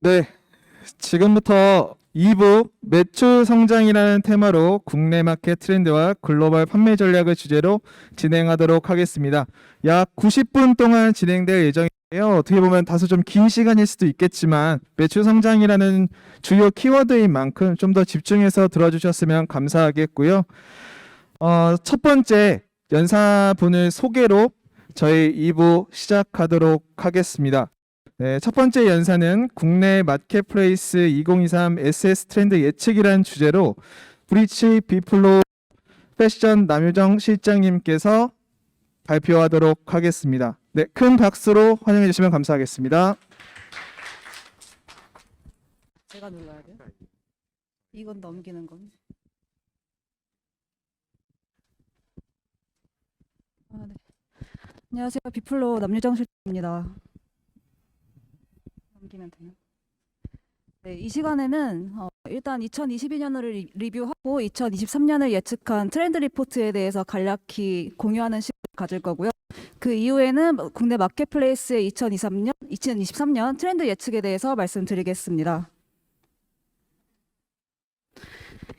네, 지금부터 2부 매출 성장이라는 테마로 국내 마켓 트렌드와 글로벌 판매 전략을 주제로 진행하도록 하겠습니다. 약 90분 동안 진행될 예정이에요. 어떻게 보면 다소 좀 긴 시간일 수도 있겠지만 매출 성장이라는 주요 키워드인 만큼 좀 더 집중해서 들어주셨으면 감사하겠고요. 첫 번째 연사분을 소개로 저희 2부 시작하도록 하겠습니다. 네, 첫 번째 연사는 국내 마켓플레이스 2023 SS 트렌드 예측이라는 주제로 브리치 비플로 패션 남유정 실장님께서 발표하도록 하겠습니다. 네, 큰 박수로 환영해 주시면 감사하겠습니다. 제가 눌러야 돼요? 이건 넘기는 건. 네. 안녕하세요. 비플로 남유정 실장입니다. 넘기면 되나? 네, 이 시간에는 일단 2022년을 리뷰하고 2023년을 예측한 트렌드 리포트에 대해서 간략히 공유하는 시간을 가질 거고요. 그 이후에는 국내 마켓플레이스의 2023년 트렌드 예측에 대해서 말씀드리겠습니다.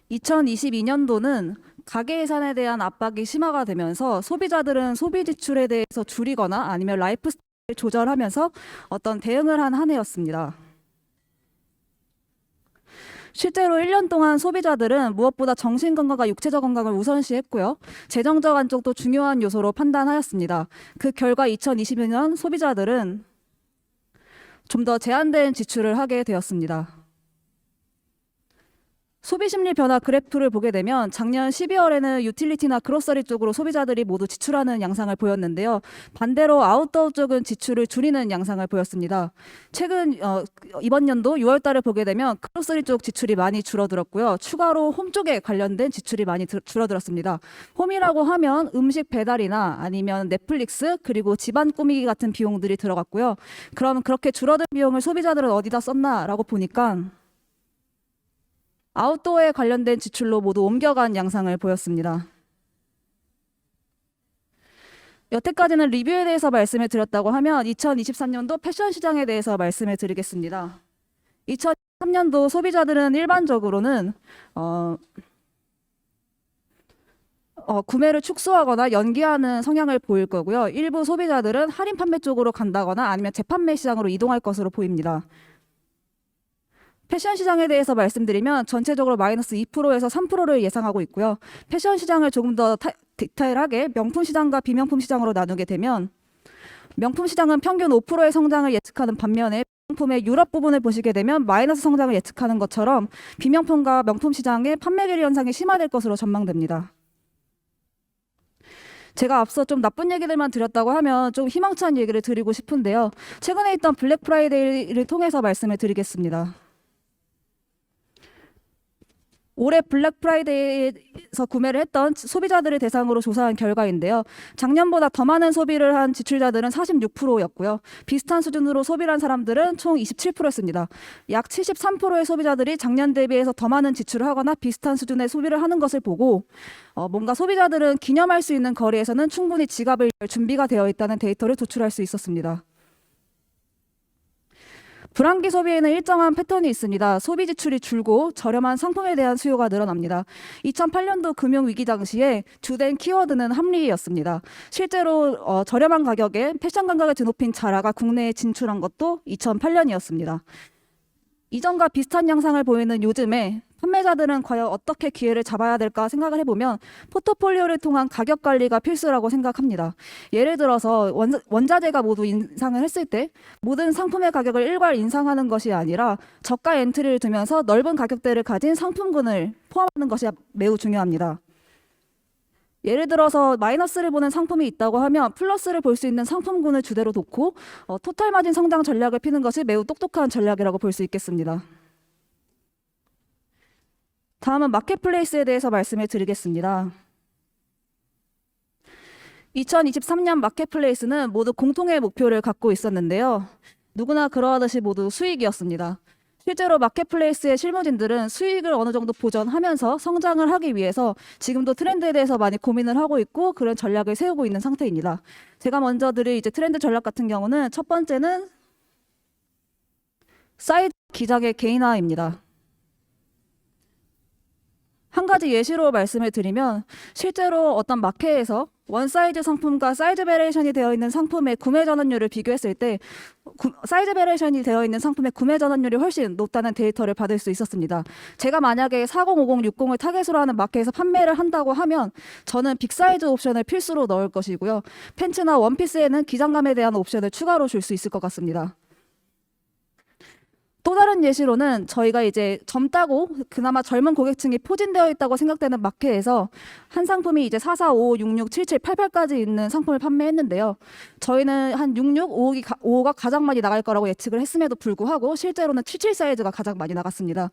2022년도는 가계 예산에 대한 압박이 심화가 되면서 소비자들은 소비 지출에 대해서 줄이거나 아니면 라이프 스타일을 조절하면서 어떤 대응을 한 해였습니다. 실제로 1년 동안 소비자들은 무엇보다 정신건강과 육체적 건강을 우선시했고요. 재정적 안정도 중요한 요소로 판단하였습니다. 그 결과 2022년 소비자들은 좀 더 제한된 지출을 하게 되었습니다. 소비심리 변화 그래프를 보게 되면 작년 12월에는 유틸리티나 그로서리 쪽으로 소비자들이 모두 지출하는 양상을 보였는데요. 반대로 아웃도어 쪽은 지출을 줄이는 양상을 보였습니다. 최근 이번 연도 6월 달을 보게 되면 그로서리 쪽 지출이 많이 줄어들었고요. 추가로 홈 쪽에 관련된 지출이 많이 줄어들었습니다. 홈이라고 하면 음식 배달이나 아니면 넷플릭스 그리고 집안 꾸미기 같은 비용들이 들어갔고요. 그럼 그렇게 줄어든 비용을 소비자들은 어디다 썼나라고 보니까 아웃도어에 관련된 지출로 모두 옮겨간 양상을 보였습니다. 여태까지는 리뷰에 대해서 말씀을 드렸다고 하면 2023년도 패션 시장에 대해서 말씀을 드리겠습니다. 2023년도 소비자들은 일반적으로는 구매를 축소하거나 연기하는 성향을 보일 거고요. 일부 소비자들은 할인 판매 쪽으로 간다거나 아니면 재판매 시장으로 이동할 것으로 보입니다. 패션 시장에 대해서 말씀드리면 전체적으로 마이너스 2%에서 3%를 예상하고 있고요. 패션 시장을 조금 더 디테일하게 명품 시장과 비명품 시장으로 나누게 되면 명품 시장은 평균 5%의 성장을 예측하는 반면에 명품의 유럽 부분을 보시게 되면 마이너스 성장을 예측하는 것처럼 비명품과 명품 시장의 판매 괴리 현상이 심화될 것으로 전망됩니다. 제가 앞서 좀 나쁜 얘기들만 드렸다고 하면 좀 희망찬 얘기를 드리고 싶은데요. 최근에 있던 블랙 프라이데이를 통해서 말씀을 드리겠습니다. 올해 블랙 프라이데이에서 구매를 했던 소비자들을 대상으로 조사한 결과인데요. 작년보다 더 많은 소비를 한 지출자들은 46%였고요. 비슷한 수준으로 소비를 한 사람들은 총 27%였습니다. 약 73%의 소비자들이 작년 대비해서 더 많은 지출을 하거나 비슷한 수준의 소비를 하는 것을 보고 뭔가 소비자들은 기념할 수 있는 거리에서는 충분히 지갑을 열 준비가 되어 있다는 데이터를 도출할 수 있었습니다. 불황기 소비에는 일정한 패턴이 있습니다. 소비 지출이 줄고 저렴한 상품에 대한 수요가 늘어납니다. 2008년도 금융위기 당시에 주된 키워드는 합리였습니다. 실제로 저렴한 가격에 패션 감각을 드높인 자라가 국내에 진출한 것도 2008년이었습니다. 이전과 비슷한 양상을 보이는 요즘에 판매자들은 과연 어떻게 기회를 잡아야 될까 생각을 해보면 포트폴리오를 통한 가격 관리가 필수라고 생각합니다. 예를 들어서 원자재가 모두 인상을 했을 때 모든 상품의 가격을 일괄 인상하는 것이 아니라 저가 엔트리를 두면서 넓은 가격대를 가진 상품군을 포함하는 것이 매우 중요합니다. 예를 들어서 마이너스를 보는 상품이 있다고 하면 플러스를 볼 수 있는 상품군을 주대로 놓고 토탈 마진 성장 전략을 피는 것이 매우 똑똑한 전략이라고 볼 수 있겠습니다. 다음은 마켓플레이스에 대해서 말씀을 드리겠습니다. 2023년 마켓플레이스는 모두 공통의 목표를 갖고 있었는데요. 누구나 그러하듯이 모두 수익이었습니다. 실제로 마켓플레이스의 실무진들은 수익을 어느 정도 보전하면서 성장을 하기 위해서 지금도 트렌드에 대해서 많이 고민을 하고 있고 그런 전략을 세우고 있는 상태입니다. 제가 먼저 드릴 이제 트렌드 전략 같은 경우는 첫 번째는 사이즈 기장의 개인화입니다. 한 가지 예시로 말씀을 드리면 실제로 어떤 마켓에서 원사이즈 상품과 사이즈 베리에이션이 되어 있는 상품의 구매 전환율을 비교했을 때 사이즈 베리에이션이 되어 있는 상품의 구매 전환율이 훨씬 높다는 데이터를 받을 수 있었습니다. 제가 만약에 4050, 60을 타겟으로 하는 마켓에서 판매를 한다고 하면 저는 빅사이즈 옵션을 필수로 넣을 것이고요. 팬츠나 원피스에는 기장감에 대한 옵션을 추가로 줄 수 있을 것 같습니다. 또 다른 예시로는 저희가 이제 젊다고 그나마 젊은 고객층이 포진되어 있다고 생각되는 마켓에서 한 상품이 이제 44, 55, 66, 77, 88까지 있는 상품을 판매했는데요. 저희는 한 66, 55가 가장 많이 나갈 거라고 예측을 했음에도 불구하고 실제로는 77 사이즈가 가장 많이 나갔습니다.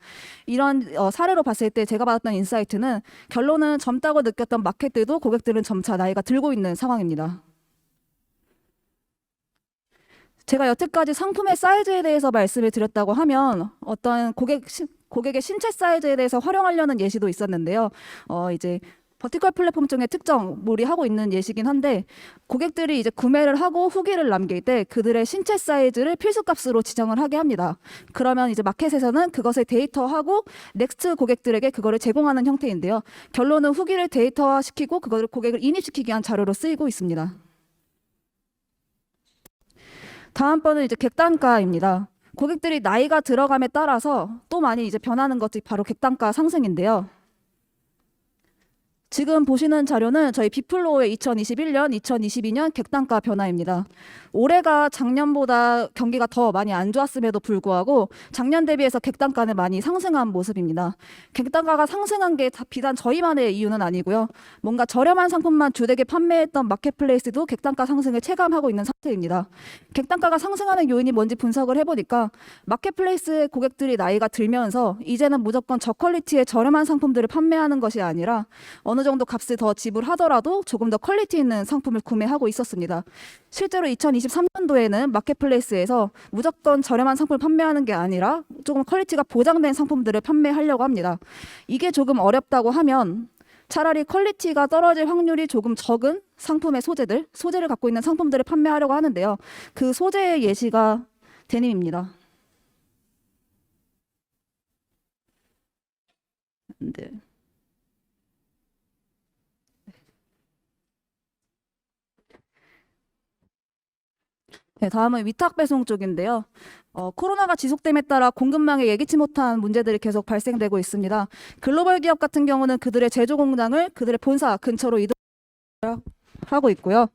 이런 사례로 봤을 때 제가 받았던 인사이트는 결론은 젊다고 느꼈던 마켓들도 고객들은 점차 나이가 들고 있는 상황입니다. 제가 여태까지 상품의 사이즈에 대해서 말씀을 드렸다고 하면 어떤 고객의 신체 사이즈에 대해서 활용하려는 예시도 있었는데요. 이제 버티컬 플랫폼 중에 특정몰이 하고 있는 예시긴 한데 고객들이 이제 구매를 하고 후기를 남길 때 그들의 신체 사이즈를 필수값으로 지정을 하게 합니다. 그러면 이제 마켓에서는 그것을 데이터하고 넥스트 고객들에게 그거를 제공하는 형태인데요. 결론은 후기를 데이터화시키고 그거를 고객을 인입시키기 위한 자료로 쓰이고 있습니다. 다음번은 이제 객단가입니다. 고객들이 나이가 들어감에 따라서 또 많이 이제 변하는 것이 바로 객단가 상승인데요. 지금 보시는 자료는 저희 비플로우의 2021년, 2022년 객단가 변화입니다. 올해가 작년보다 경기가 더 많이 안 좋았음에도 불구하고 작년 대비해서 객단가는 많이 상승한 모습입니다. 객단가가 상승한 게 비단 저희만의 이유는 아니고요. 뭔가 저렴한 상품만 주되게 판매했던 마켓플레이스도 객단가 상승을 체감하고 있는 상태입니다. 객단가가 상승하는 요인이 뭔지 분석을 해보니까 마켓플레이스 고객들이 나이가 들면서 이제는 무조건 저퀄리티의 저렴한 상품들을 판매하는 것이 아니라 어느 정도 값을 더 지불하더라도 조금 더 퀄리티 있는 상품을 구매하고 있었습니다. 실제로 2023년도에는 마켓플레이스에서 무조건 저렴한 상품을 판매하는 게 아니라 조금 퀄리티가 보장된 상품들을 판매하려고 합니다. 이게 조금 어렵다고 하면 차라리 퀄리티가 떨어질 확률이 조금 적은 상품의 소재를 갖고 있는 상품들을 판매하려고 하는데요. 그 소재의 예시가 데님입니다. 네. 네, 다음은 위탁 배송 쪽인데요. 코로나가 지속됨에 따라 공급망에 예기치 못한 문제들이 계속 발생되고 있습니다. 글로벌 기업 같은 경우는 그들의 제조 공장을 그들의 본사 근처로 이동하고 있고요.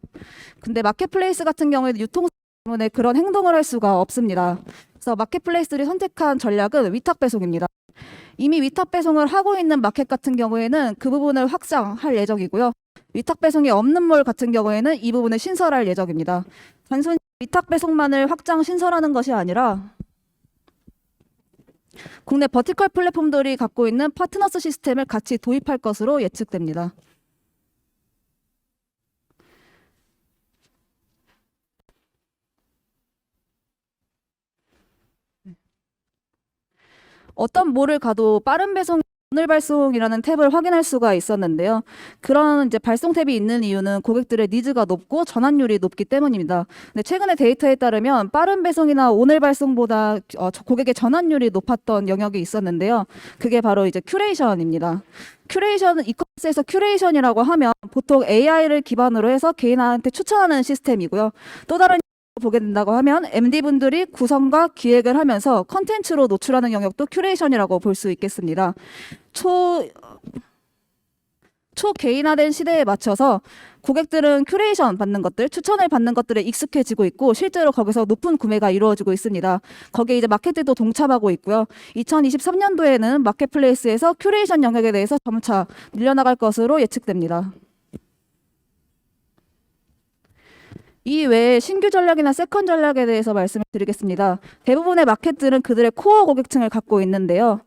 근데 마켓플레이스 같은 경우에는 유통 때문에 그런 행동을 할 수가 없습니다. 그래서 마켓플레이스들이 선택한 전략은 위탁 배송입니다. 이미 위탁 배송을 하고 있는 마켓 같은 경우에는 그 부분을 확장할 예정이고요. 위탁 배송이 없는 몰 같은 경우에는 이 부분을 신설할 예정입니다. 단순히 위탁 배송만을 확장 신설하는 것이 아니라 국내 버티컬 플랫폼들이 갖고 있는 파트너스 시스템을 같이 도입할 것으로 예측됩니다. 어떤 몰을 가도 빠른 배송, 오늘 발송이라는 탭을 확인할 수가 있었는데요. 그런 이제 발송 탭이 있는 이유는 고객들의 니즈가 높고 전환율이 높기 때문입니다. 근데 최근의 데이터에 따르면 빠른 배송이나 오늘 발송보다 고객의 전환율이 높았던 영역이 있었는데요. 그게 바로 이제 큐레이션입니다. 큐레이션은 이커머스에서 큐레이션이라고 하면 보통 AI를 기반으로 해서 개인한테 추천하는 시스템이고요. 또 다른 보게 된다고 하면 MD분들이 구성과 기획을 하면서 컨텐츠로 노출하는 영역도 큐레이션이라고 볼 수 있겠습니다. 초개인화된 시대에 맞춰서 고객들은 큐레이션 받는 것들, 추천을 받는 것들에 익숙해지고 있고 실제로 거기서 높은 구매가 이루어지고 있습니다. 거기에 이제 마켓들도 동참하고 있고요. 2023년도에는 마켓플레이스에서 큐레이션 영역에 대해서 점차 늘려나갈 것으로 예측됩니다. 이 외에 신규 전략이나 세컨 전략에 대해서 말씀을 드리겠습니다. 대부분의 마켓들은 그들의 코어 고객층을 갖고 있는데요.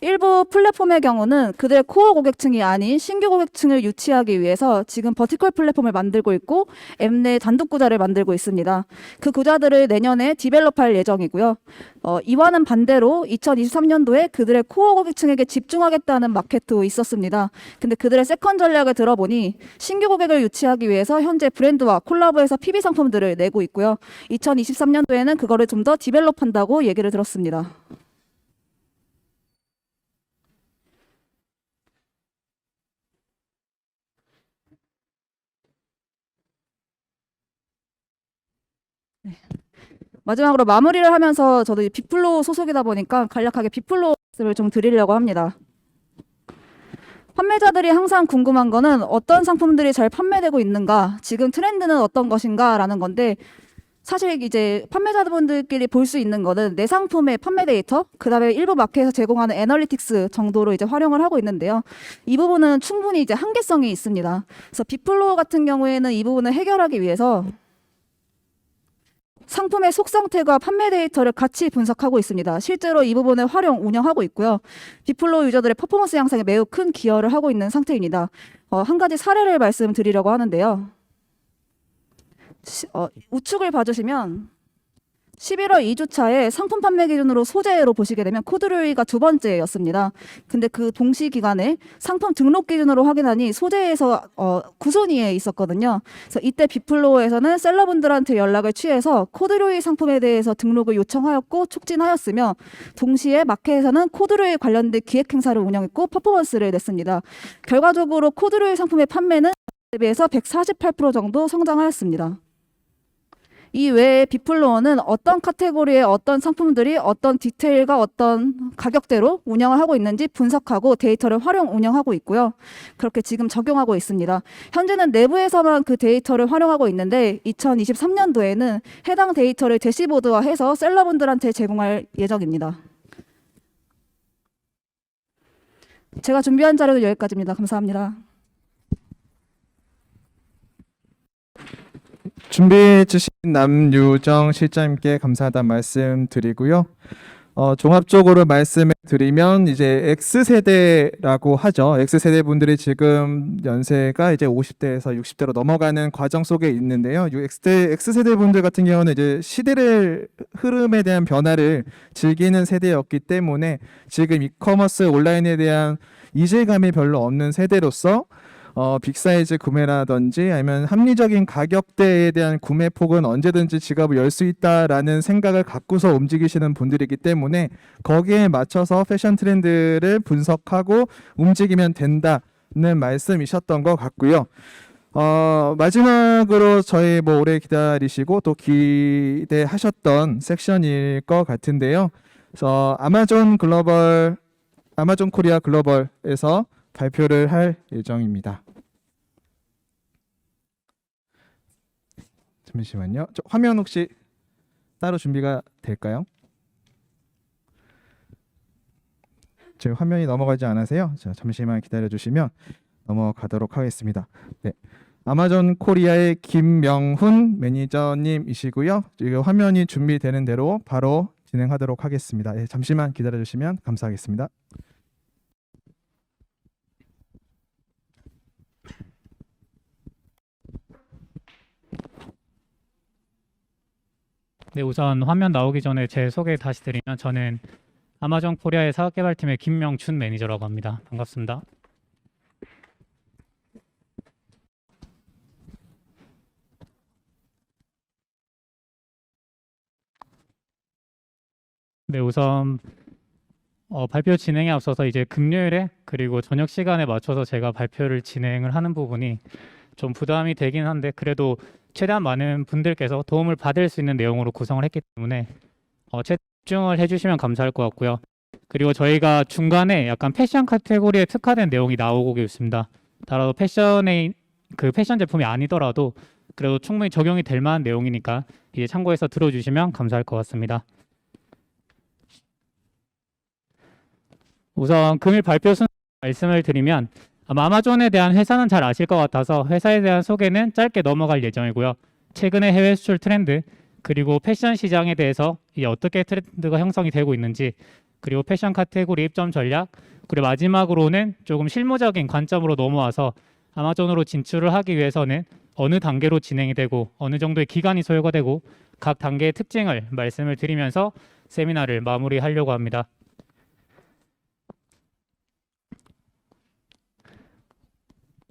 일부 플랫폼의 경우는 그들의 코어 고객층이 아닌 신규 고객층을 유치하기 위해서 지금 버티컬 플랫폼을 만들고 있고 앱 내 단독 구자를 만들고 있습니다. 그 구자들을 내년에 디벨롭할 예정이고요. 이와는 반대로 2023년도에 그들의 코어 고객층에게 집중하겠다는 마켓도 있었습니다. 근데 그들의 세컨 전략을 들어보니 신규 고객을 유치하기 위해서 현재 브랜드와 콜라보해서 PB 상품들을 내고 있고요. 2023년도에는 그거를 좀 더 디벨롭한다고 얘기를 들었습니다. 마지막으로 마무리를 하면서 저도 빅플로우 소속이다 보니까 간략하게 빅플로우 말씀을 좀 드리려고 합니다. 판매자들이 항상 궁금한 거는 어떤 상품들이 잘 판매되고 있는가, 지금 트렌드는 어떤 것인가라는 건데, 사실 이제 판매자분들끼리 볼 수 있는 거는 내 상품의 판매 데이터, 그다음에 일부 마켓에서 제공하는 애널리틱스 정도로 이제 활용을 하고 있는데요. 이 부분은 충분히 이제 한계성이 있습니다. 그래서 빅플로우 같은 경우에는 이 부분을 해결하기 위해서 상품의 속상태와 판매 데이터를 같이 분석하고 있습니다. 실제로 이 부분을 운영하고 있고요. 빅플로우 유저들의 퍼포먼스 향상에 매우 큰 기여를 하고 있는 상태입니다. 한 가지 사례를 말씀드리려고 하는데요. 우측을 봐주시면 11월 2주차에 상품 판매 기준으로 소재로 보시게 되면 코드류이가 두 번째였습니다. 근데 그 동시 기간에 상품 등록 기준으로 확인하니 소재에서 9순위에 있었거든요. 그래서 이때 빅플로우에서는 셀러분들한테 연락을 취해서 코드류이 상품에 대해서 등록을 요청하였고 촉진하였으며, 동시에 마켓에서는 코드류이 관련된 기획 행사를 운영했고 퍼포먼스를 냈습니다. 결과적으로 코드류이 상품의 판매는 대비해서 148% 정도 성장하였습니다. 이 외에 빅플로우는 어떤 카테고리의 어떤 상품들이 어떤 디테일과 어떤 가격대로 운영을 하고 있는지 분석하고 데이터를 운영하고 있고요. 그렇게 지금 적용하고 있습니다. 현재는 내부에서만 그 데이터를 활용하고 있는데 2023년도에는 해당 데이터를 대시보드화해서 셀러분들한테 제공할 예정입니다. 제가 준비한 자료는 여기까지입니다. 감사합니다. 준비해 주신 남유정 실장님께 감사하다는 말씀 드리고요. 종합적으로 말씀을 드리면 이제 X세대라고 하죠. X세대 분들이 지금 연세가 이제 50대에서 60대로 넘어가는 과정 속에 있는데요. X세대 분들 같은 경우는 이제 시대를 흐름에 대한 변화를 즐기는 세대였기 때문에 지금 이커머스 온라인에 대한 이질감이 별로 없는 세대로서 빅사이즈 구매라든지 아니면 합리적인 가격대에 대한 구매 폭은 언제든지 지갑을 열 수 있다라는 생각을 갖고서 움직이시는 분들이기 때문에 거기에 맞춰서 패션 트렌드를 분석하고 움직이면 된다는 말씀이셨던 것 같고요. 마지막으로 저희 오래 기다리시고 또 기대하셨던 섹션일 것 같은데요. 그래서 아마존 코리아 글로벌에서 발표를 할 예정입니다. 잠시만요. 화면 혹시 따로 준비가 될까요? 제 화면이 넘어가지 않으세요? 자, 잠시만 기다려 주시면 넘어가도록 하겠습니다. 네. 아마존 코리아의 김명훈 매니저님이시고요. 지금 화면이 준비되는 대로 바로 진행하도록 하겠습니다. 네, 잠시만 기다려 주시면 감사하겠습니다. 네, 우선 화면 나오기 전에 제 소개 다시 드리면 저는 아마존 코리아의 사업개발팀의 김명춘 매니저라고 합니다. 반갑습니다. 네, 우선 발표 진행에 앞서서 이제 금요일에 그리고 저녁 시간에 맞춰서 제가 발표를 진행을 하는 부분이 좀 부담이 되긴 한데 그래도 최대한 많은 분들께서 도움을 받을 수 있는 내용으로 구성을 했기 때문에 집중을 해주시면 감사할 것 같고요. 그리고 저희가 중간에 약간 패션 카테고리에 특화된 내용이 나오고 있습니다. 따라서 패션 제품이 아니더라도 그래도 충분히 적용이 될 만한 내용이니까 이제 참고해서 들어주시면 감사할 것 같습니다. 우선 금일 발표 순서 말씀을 드리면 아마 아마존에 대한 회사는 잘 아실 것 같아서 회사에 대한 소개는 짧게 넘어갈 예정이고요. 최근의 해외 수출 트렌드 그리고 패션 시장에 대해서 이게 어떻게 트렌드가 형성이 되고 있는지 그리고 패션 카테고리 입점 전략 그리고 마지막으로는 조금 실무적인 관점으로 넘어와서 아마존으로 진출을 하기 위해서는 어느 단계로 진행이 되고 어느 정도의 기간이 소요가 되고 각 단계의 특징을 말씀을 드리면서 세미나를 마무리하려고 합니다.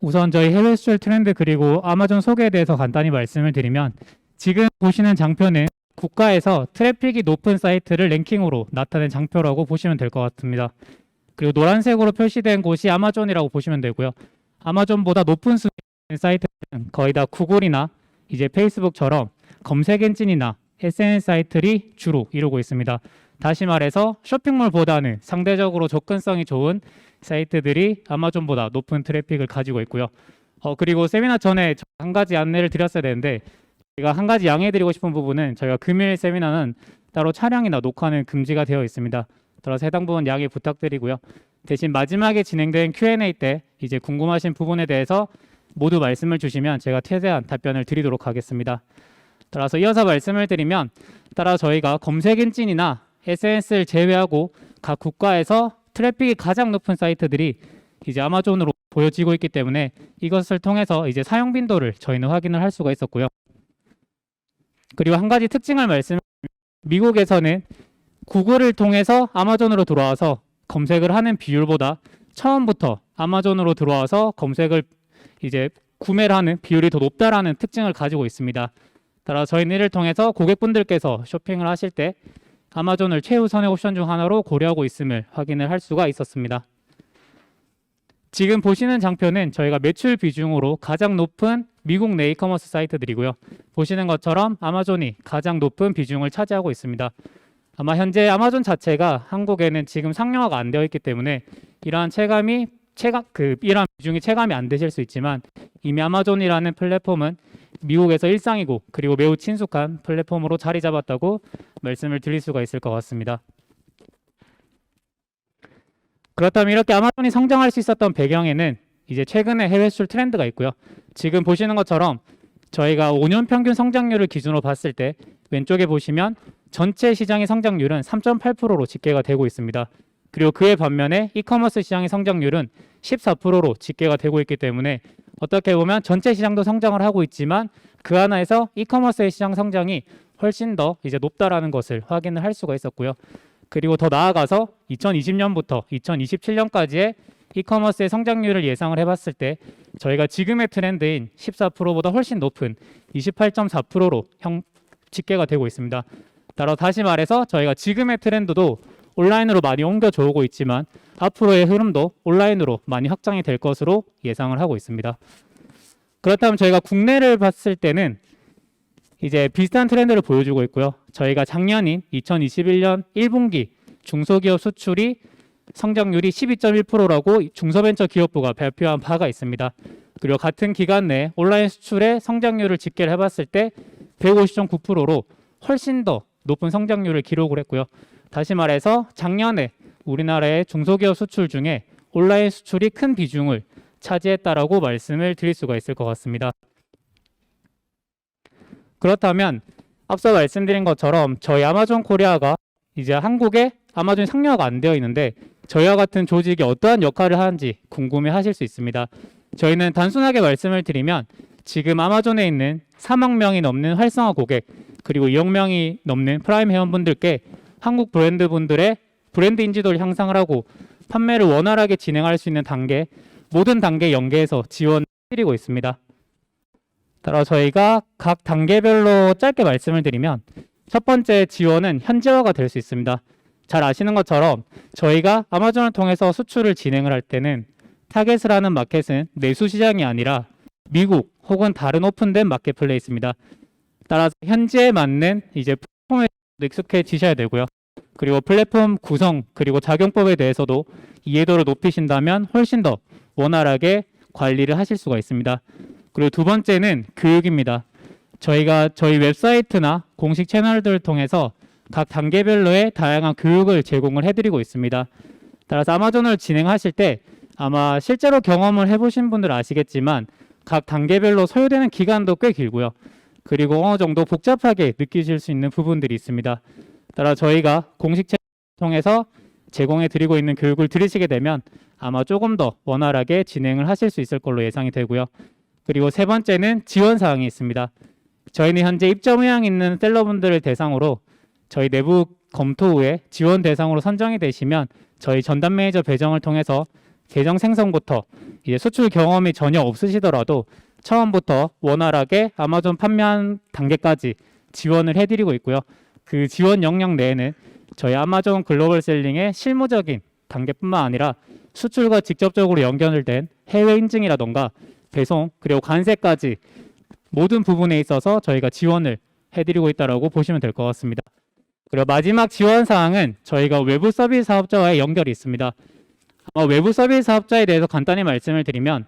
우선 저희 해외 수출 트렌드 그리고 아마존 소개에 대해서 간단히 말씀을 드리면 지금 보시는 장표는 국가에서 트래픽이 높은 사이트를 랭킹으로 나타낸 장표라고 보시면 될 것 같습니다. 그리고 노란색으로 표시된 곳이 아마존이라고 보시면 되고요. 아마존보다 높은 수준의 사이트는 거의 다 구글이나 이제 페이스북처럼 검색 엔진이나 SNS 사이트들이 주로 이루고 있습니다. 다시 말해서 쇼핑몰보다는 상대적으로 접근성이 좋은 사이트들이 아마존보다 높은 트래픽을 가지고 있고요. 그리고 세미나 전에 한 가지 안내를 드렸어야 되는데 제가 한 가지 양해드리고 싶은 부분은 저희가 금일 세미나는 따로 촬영이나 녹화는 금지가 되어 있습니다. 따라서 해당 부분 양해 부탁드리고요. 대신 마지막에 진행된 Q&A 때 이제 궁금하신 부분에 대해서 모두 말씀을 주시면 제가 최대한 답변을 드리도록 하겠습니다. 따라서 이어서 말씀을 드리면 따라 저희가 검색 엔진이나 SNS를 제외하고 각 국가에서 트래픽이 가장 높은 사이트들이 이제 아마존으로 보여지고 있기 때문에 이것을 통해서 이제 사용 빈도를 저희는 확인을 할 수가 있었고요. 그리고 한 가지 특징을 미국에서는 구글을 통해서 아마존으로 들어와서 검색을 하는 비율보다 처음부터 아마존으로 들어와서 검색을 이제 구매를 하는 비율이 더 높다라는 특징을 가지고 있습니다. 따라 저희는 이를 통해서 고객분들께서 쇼핑을 하실 때 아마존을 최우선의 옵션 중 하나로 고려하고 있음을 확인을 할 수가 있었습니다. 지금 보시는 장표는 저희가 매출 비중으로 가장 높은 미국 내 이커머스 사이트들이고요. 보시는 것처럼 아마존이 가장 높은 비중을 차지하고 있습니다. 아마 현재 아마존 자체가 한국에는 지금 상용화가 안 되어 있기 때문에 이러한 이러한 비중이 체감이 안 되실 수 있지만 이미 아마존이라는 플랫폼은 미국에서 일상이고 그리고 매우 친숙한 플랫폼으로 자리 잡았다고 말씀을 드릴 수가 있을 것 같습니다. 그렇다면 이렇게 아마존이 성장할 수 있었던 배경에는 이제 최근에 해외 수출 트렌드가 있고요. 지금 보시는 것처럼 저희가 5년 평균 성장률을 기준으로 봤을 때 왼쪽에 보시면 전체 시장의 성장률은 3.8%로 집계가 되고 있습니다. 그리고 그에 반면에 이커머스 시장의 성장률은 14%로 집계가 되고 있기 때문에 어떻게 보면 전체 시장도 성장을 하고 있지만 그 하나에서 이커머스의 시장 성장이 훨씬 더 이제 높다라는 것을 확인을 할 수가 있었고요. 그리고 더 나아가서 2020년부터 2027년까지의 이커머스의 성장률을 예상을 해봤을 때 저희가 지금의 트렌드인 14%보다 훨씬 높은 28.4%로 집계가 되고 있습니다. 따라 다시 말해서 저희가 지금의 트렌드도 온라인으로 많이 옮겨져 오고 있지만 앞으로의 흐름도 온라인으로 많이 확장이 될 것으로 예상을 하고 있습니다. 그렇다면 저희가 국내를 봤을 때는 이제 비슷한 트렌드를 보여주고 있고요. 저희가 작년인 2021년 1분기 중소기업 수출이 성장률이 12.1%라고 중소벤처기업부가 발표한 바가 있습니다. 그리고 같은 기간 내 온라인 수출의 성장률을 집계를 해봤을 때 150.9%로 훨씬 더 높은 성장률을 기록을 했고요. 다시 말해서 작년에 우리나라의 중소기업 수출 중에 온라인 수출이 큰 비중을 차지했다라고 말씀을 드릴 수가 있을 것 같습니다. 그렇다면 앞서 말씀드린 것처럼 저희 아마존 코리아가 이제 한국에 아마존이 상용화가 안 되어 있는데 저희와 같은 조직이 어떠한 역할을 하는지 궁금해 하실 수 있습니다. 저희는 단순하게 말씀을 드리면 지금 아마존에 있는 3억 명이 넘는 활성화 고객 그리고 2억 명이 넘는 프라임 회원분들께 한국 브랜드분들의 브랜드 인지도를 향상을 하고 판매를 원활하게 진행할 수 있는 모든 단계 연계해서 지원드리고 있습니다. 따라 저희가 각 단계별로 짧게 말씀을 드리면 첫 번째 지원은 현지화가 될 수 있습니다. 잘 아시는 것처럼 저희가 아마존을 통해서 수출을 진행을 할 때는 타겟을 하는 마켓은 내수 시장이 아니라 미국 혹은 다른 오픈된 마켓플레이스입니다. 따라서 현지에 맞는 이제 플랫폼에 익숙해지셔야 되고요. 그리고 플랫폼 구성 그리고 작용법에 대해서도 이해도를 높이신다면 훨씬 더 원활하게 관리를 하실 수가 있습니다. 그리고 두 번째는 교육입니다. 저희가 저희 웹사이트나 공식 채널들을 통해서 각 단계별로의 다양한 교육을 제공을 해드리고 있습니다. 따라서 아마존을 진행하실 때 아마 실제로 경험을 해보신 분들 아시겠지만 각 단계별로 소요되는 기간도 꽤 길고요. 그리고 어느 정도 복잡하게 느끼실 수 있는 부분들이 있습니다. 따라 저희가 공식 채널을 통해서 제공해 드리고 있는 교육을 들으시게 되면 아마 조금 더 원활하게 진행을 하실 수 있을 걸로 예상이 되고요. 그리고 세 번째는 지원 사항이 있습니다. 저희는 현재 입점 의향 있는 셀러분들을 대상으로 저희 내부 검토 후에 지원 대상으로 선정이 되시면 저희 전담 매니저 배정을 통해서 계정 생성부터 이제 수출 경험이 전혀 없으시더라도 처음부터 원활하게 아마존 판매한 단계까지 지원을 해드리고 있고요. 그 지원 영역 내에는 저희 아마존 글로벌 셀링의 실무적인 단계뿐만 아니라 수출과 직접적으로 연결된 해외 인증이라던가 배송 그리고 관세까지 모든 부분에 있어서 저희가 지원을 해드리고 있다라고 보시면 될 것 같습니다. 그리고 마지막 지원 사항은 저희가 외부 서비스 사업자와의 연결이 있습니다. 외부 서비스 사업자에 대해서 간단히 말씀을 드리면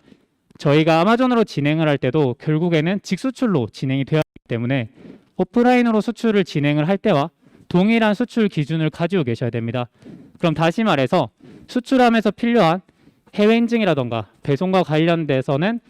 저희가 아마존으로 진행을 할 때도 결국에는 직수출로 진행이 되어 있기 때문에 오프라인으로 수출을 진행을 할 때와 동일한 수출 기준을 가지고 계셔야 됩니다. 그럼 다시 말해서 수출하면서 필요한 해외 인증이라던가 배송과 관련돼서는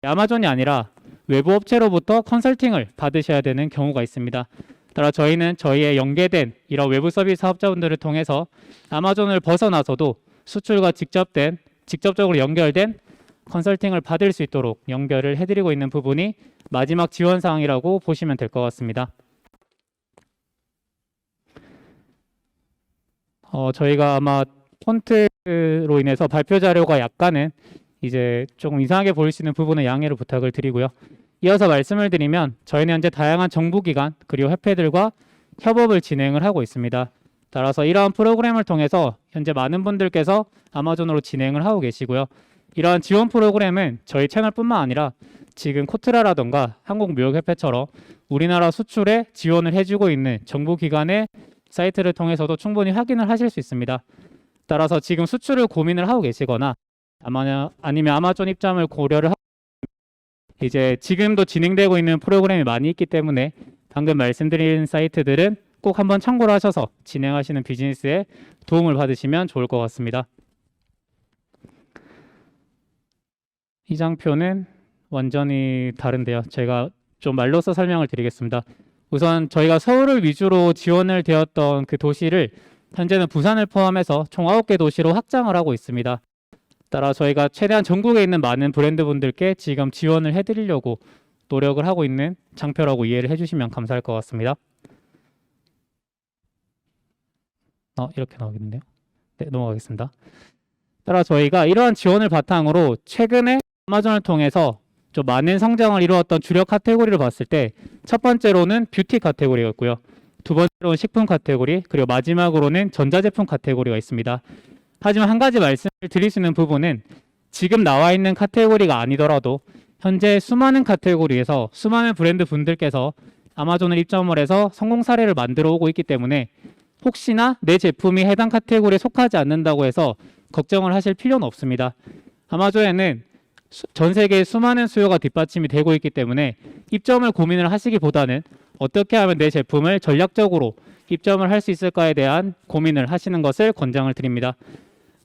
아마존이 아니라 외부 업체로부터 컨설팅을 받으셔야 되는 경우가 있습니다. 따라 저희는 저희의 연계된 이런 외부 서비스 사업자분들을 통해서 아마존을 벗어나서도 수출과 직접적으로 연결된 컨설팅을 받을 수 있도록 연결을 해드리고 있는 부분이 마지막 지원 사항이라고 보시면 될 것 같습니다. 저희가 아마 폰트로 인해서 발표 자료가 약간은 이제 조금 이상하게 보일 수 있는 부분은 양해를 부탁을 드리고요. 이어서 말씀을 드리면 저희는 현재 다양한 정부기관 그리고 협회들과 협업을 진행을 하고 있습니다. 따라서 이러한 프로그램을 통해서 현재 많은 분들께서 아마존으로 진행을 하고 계시고요. 이러한 지원 프로그램은 저희 채널뿐만 아니라 지금 코트라라던가 한국무역협회처럼 우리나라 수출에 지원을 해주고 있는 정부기관의 사이트를 통해서도 충분히 확인을 하실 수 있습니다. 따라서 지금 수출을 고민을 하고 계시거나 아니면 아마존 입점을 고려를 하고 이제 지금도 진행되고 있는 프로그램이 많이 있기 때문에 방금 말씀드린 사이트들은 꼭 한번 참고를 하셔서 진행하시는 비즈니스에 도움을 받으시면 좋을 것 같습니다. 이 장표는 완전히 다른데요. 제가 좀 말로써 설명을 드리겠습니다. 우선 저희가 서울을 위주로 지원을 되었던 그 도시를 현재는 부산을 포함해서 총 9개 도시로 확장을 하고 있습니다. 따라 저희가 최대한 전국에 있는 많은 브랜드분들께 지금 지원을 해드리려고 노력을 하고 있는 장표라고 이해를 해주시면 감사할 것 같습니다. 이렇게 나오겠는데요. 네, 넘어가겠습니다. 따라 저희가 이러한 지원을 바탕으로 최근에 아마존을 통해서 좀 많은 성장을 이루었던 주력 카테고리를 봤을 때 첫 번째로는 뷰티 카테고리였고요. 두 번째로는 식품 카테고리, 그리고 마지막으로는 전자제품 카테고리가 있습니다. 하지만 한 가지 말씀을 드릴 수 있는 부분은 지금 나와 있는 카테고리가 아니더라도 현재 수많은 카테고리에서 수많은 브랜드 분들께서 아마존을 입점을 해서 성공 사례를 만들어 오고 있기 때문에 혹시나 내 제품이 해당 카테고리에 속하지 않는다고 해서 걱정을 하실 필요는 없습니다. 아마존에는 전 세계의 수많은 수요가 뒷받침이 되고 있기 때문에 입점을 고민을 하시기보다는 어떻게 하면 내 제품을 전략적으로 입점을 할 수 있을까에 대한 고민을 하시는 것을 권장을 드립니다.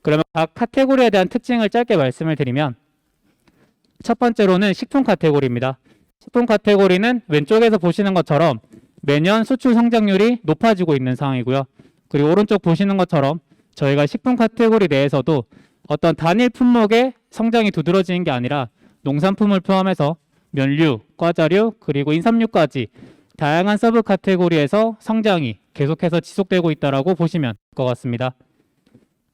그러면 각 카테고리에 대한 특징을 짧게 말씀을 드리면 첫 번째로는 식품 카테고리입니다. 식품 카테고리는 왼쪽에서 보시는 것처럼 매년 수출 성장률이 높아지고 있는 상황이고요. 그리고 오른쪽 보시는 것처럼 저희가 식품 카테고리 내에서도 어떤 단일 품목의 성장이 두드러지는 게 아니라 농산품을 포함해서 면류, 과자류, 그리고 인삼류까지 다양한 서브 카테고리에서 성장이 계속해서 지속되고 있다고 보시면 될 것 같습니다.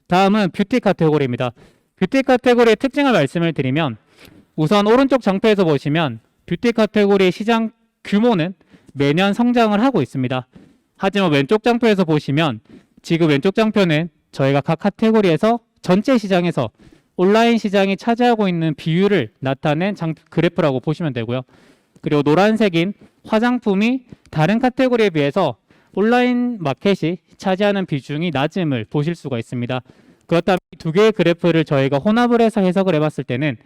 다음은 뷰티 카테고리입니다. 뷰티 카테고리의 특징을 말씀을 드리면 우선 오른쪽 장표에서 보시면 뷰티 카테고리의 시장 규모는 매년 성장을 하고 있습니다. 하지만 왼쪽 장표에서 보시면 지금 왼쪽 장표는 저희가 각 카테고리에서 전체 시장에서 온라인 시장이 차지하고 있는 비율을 나타낸 그래프라고 보시면 되고요. 그리고 노란색인 화장품이 다른 카테고리에 비해서 온라인 마켓이 차지하는 비중이 낮음을 보실 수가 있습니다. 그렇다면 이 두 개의 그래프를 저희가 혼합을 해서 해석을 해봤을 때는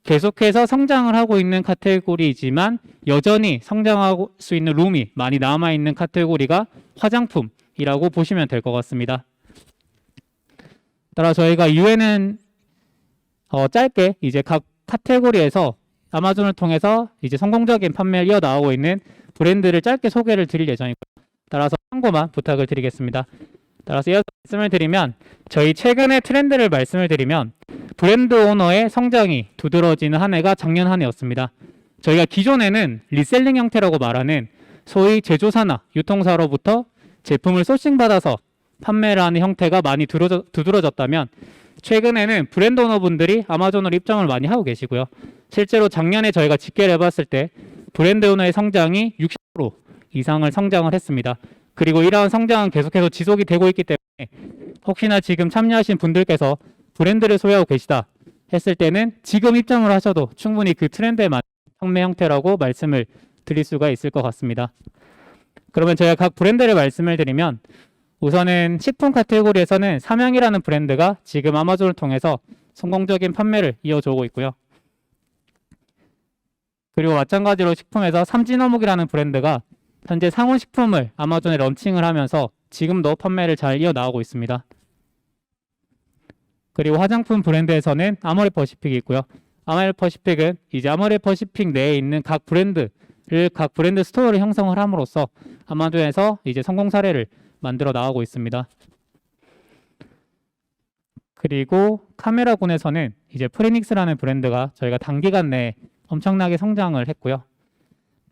계속해서 성장을 하고 있는 카테고리이지만 여전히 성장할 수 있는 룸이 많이 남아있는 카테고리가 화장품이라고 보시면 될 것 같습니다. 따라 저희가 이후에는 짧게 이제 각 카테고리에서 아마존을 통해서 이제 성공적인 판매를 이어나가고 있는 브랜드를 짧게 소개를 드릴 예정이고요. 따라서 참고만 부탁을 드리겠습니다. 따라서 이어서 말씀을 드리면 저희 최근의 트렌드를 말씀을 드리면 브랜드 오너의 성장이 두드러지는 한 해가 작년 한 해였습니다. 저희가 기존에는 리셀링 형태라고 말하는 소위 제조사나 유통사로부터 제품을 소싱받아서 판매를 하는 형태가 많이 두드러졌다면 최근에는 브랜드 오너분들이 아마존으로 입점을 많이 하고 계시고요. 실제로 작년에 저희가 집계를 해봤을 때 브랜드 오너의 성장이 60% 이상을 성장을 했습니다. 그리고 이러한 성장은 계속해서 지속이 되고 있기 때문에 혹시나 지금 참여하신 분들께서 브랜드를 소유하고 계시다 했을 때는 지금 입점을 하셔도 충분히 그 트렌드에 맞는 판매 형태라고 말씀을 드릴 수가 있을 것 같습니다. 그러면 제가 각 브랜드를 말씀을 드리면 우선은 식품 카테고리에서는 삼양이라는 브랜드가 지금 아마존을 통해서 성공적인 판매를 이어주고 있고요. 그리고 마찬가지로 식품에서 삼진어묵이라는 브랜드가 현재 상온식품을 아마존에 런칭을 하면서 지금도 판매를 잘 이어나가고 있습니다. 그리고 화장품 브랜드에서는 아모레퍼시픽이 있고요. 아모레퍼시픽은 이제 아모레퍼시픽 내에 있는 각 브랜드 스토어를 형성을 함으로써 아마존에서 이제 성공 사례를 만들어 나가고 있습니다. 그리고 카메라군에서는 이제 프리닉스라는 브랜드가 저희가 단기간 내에 엄청나게 성장을 했고요.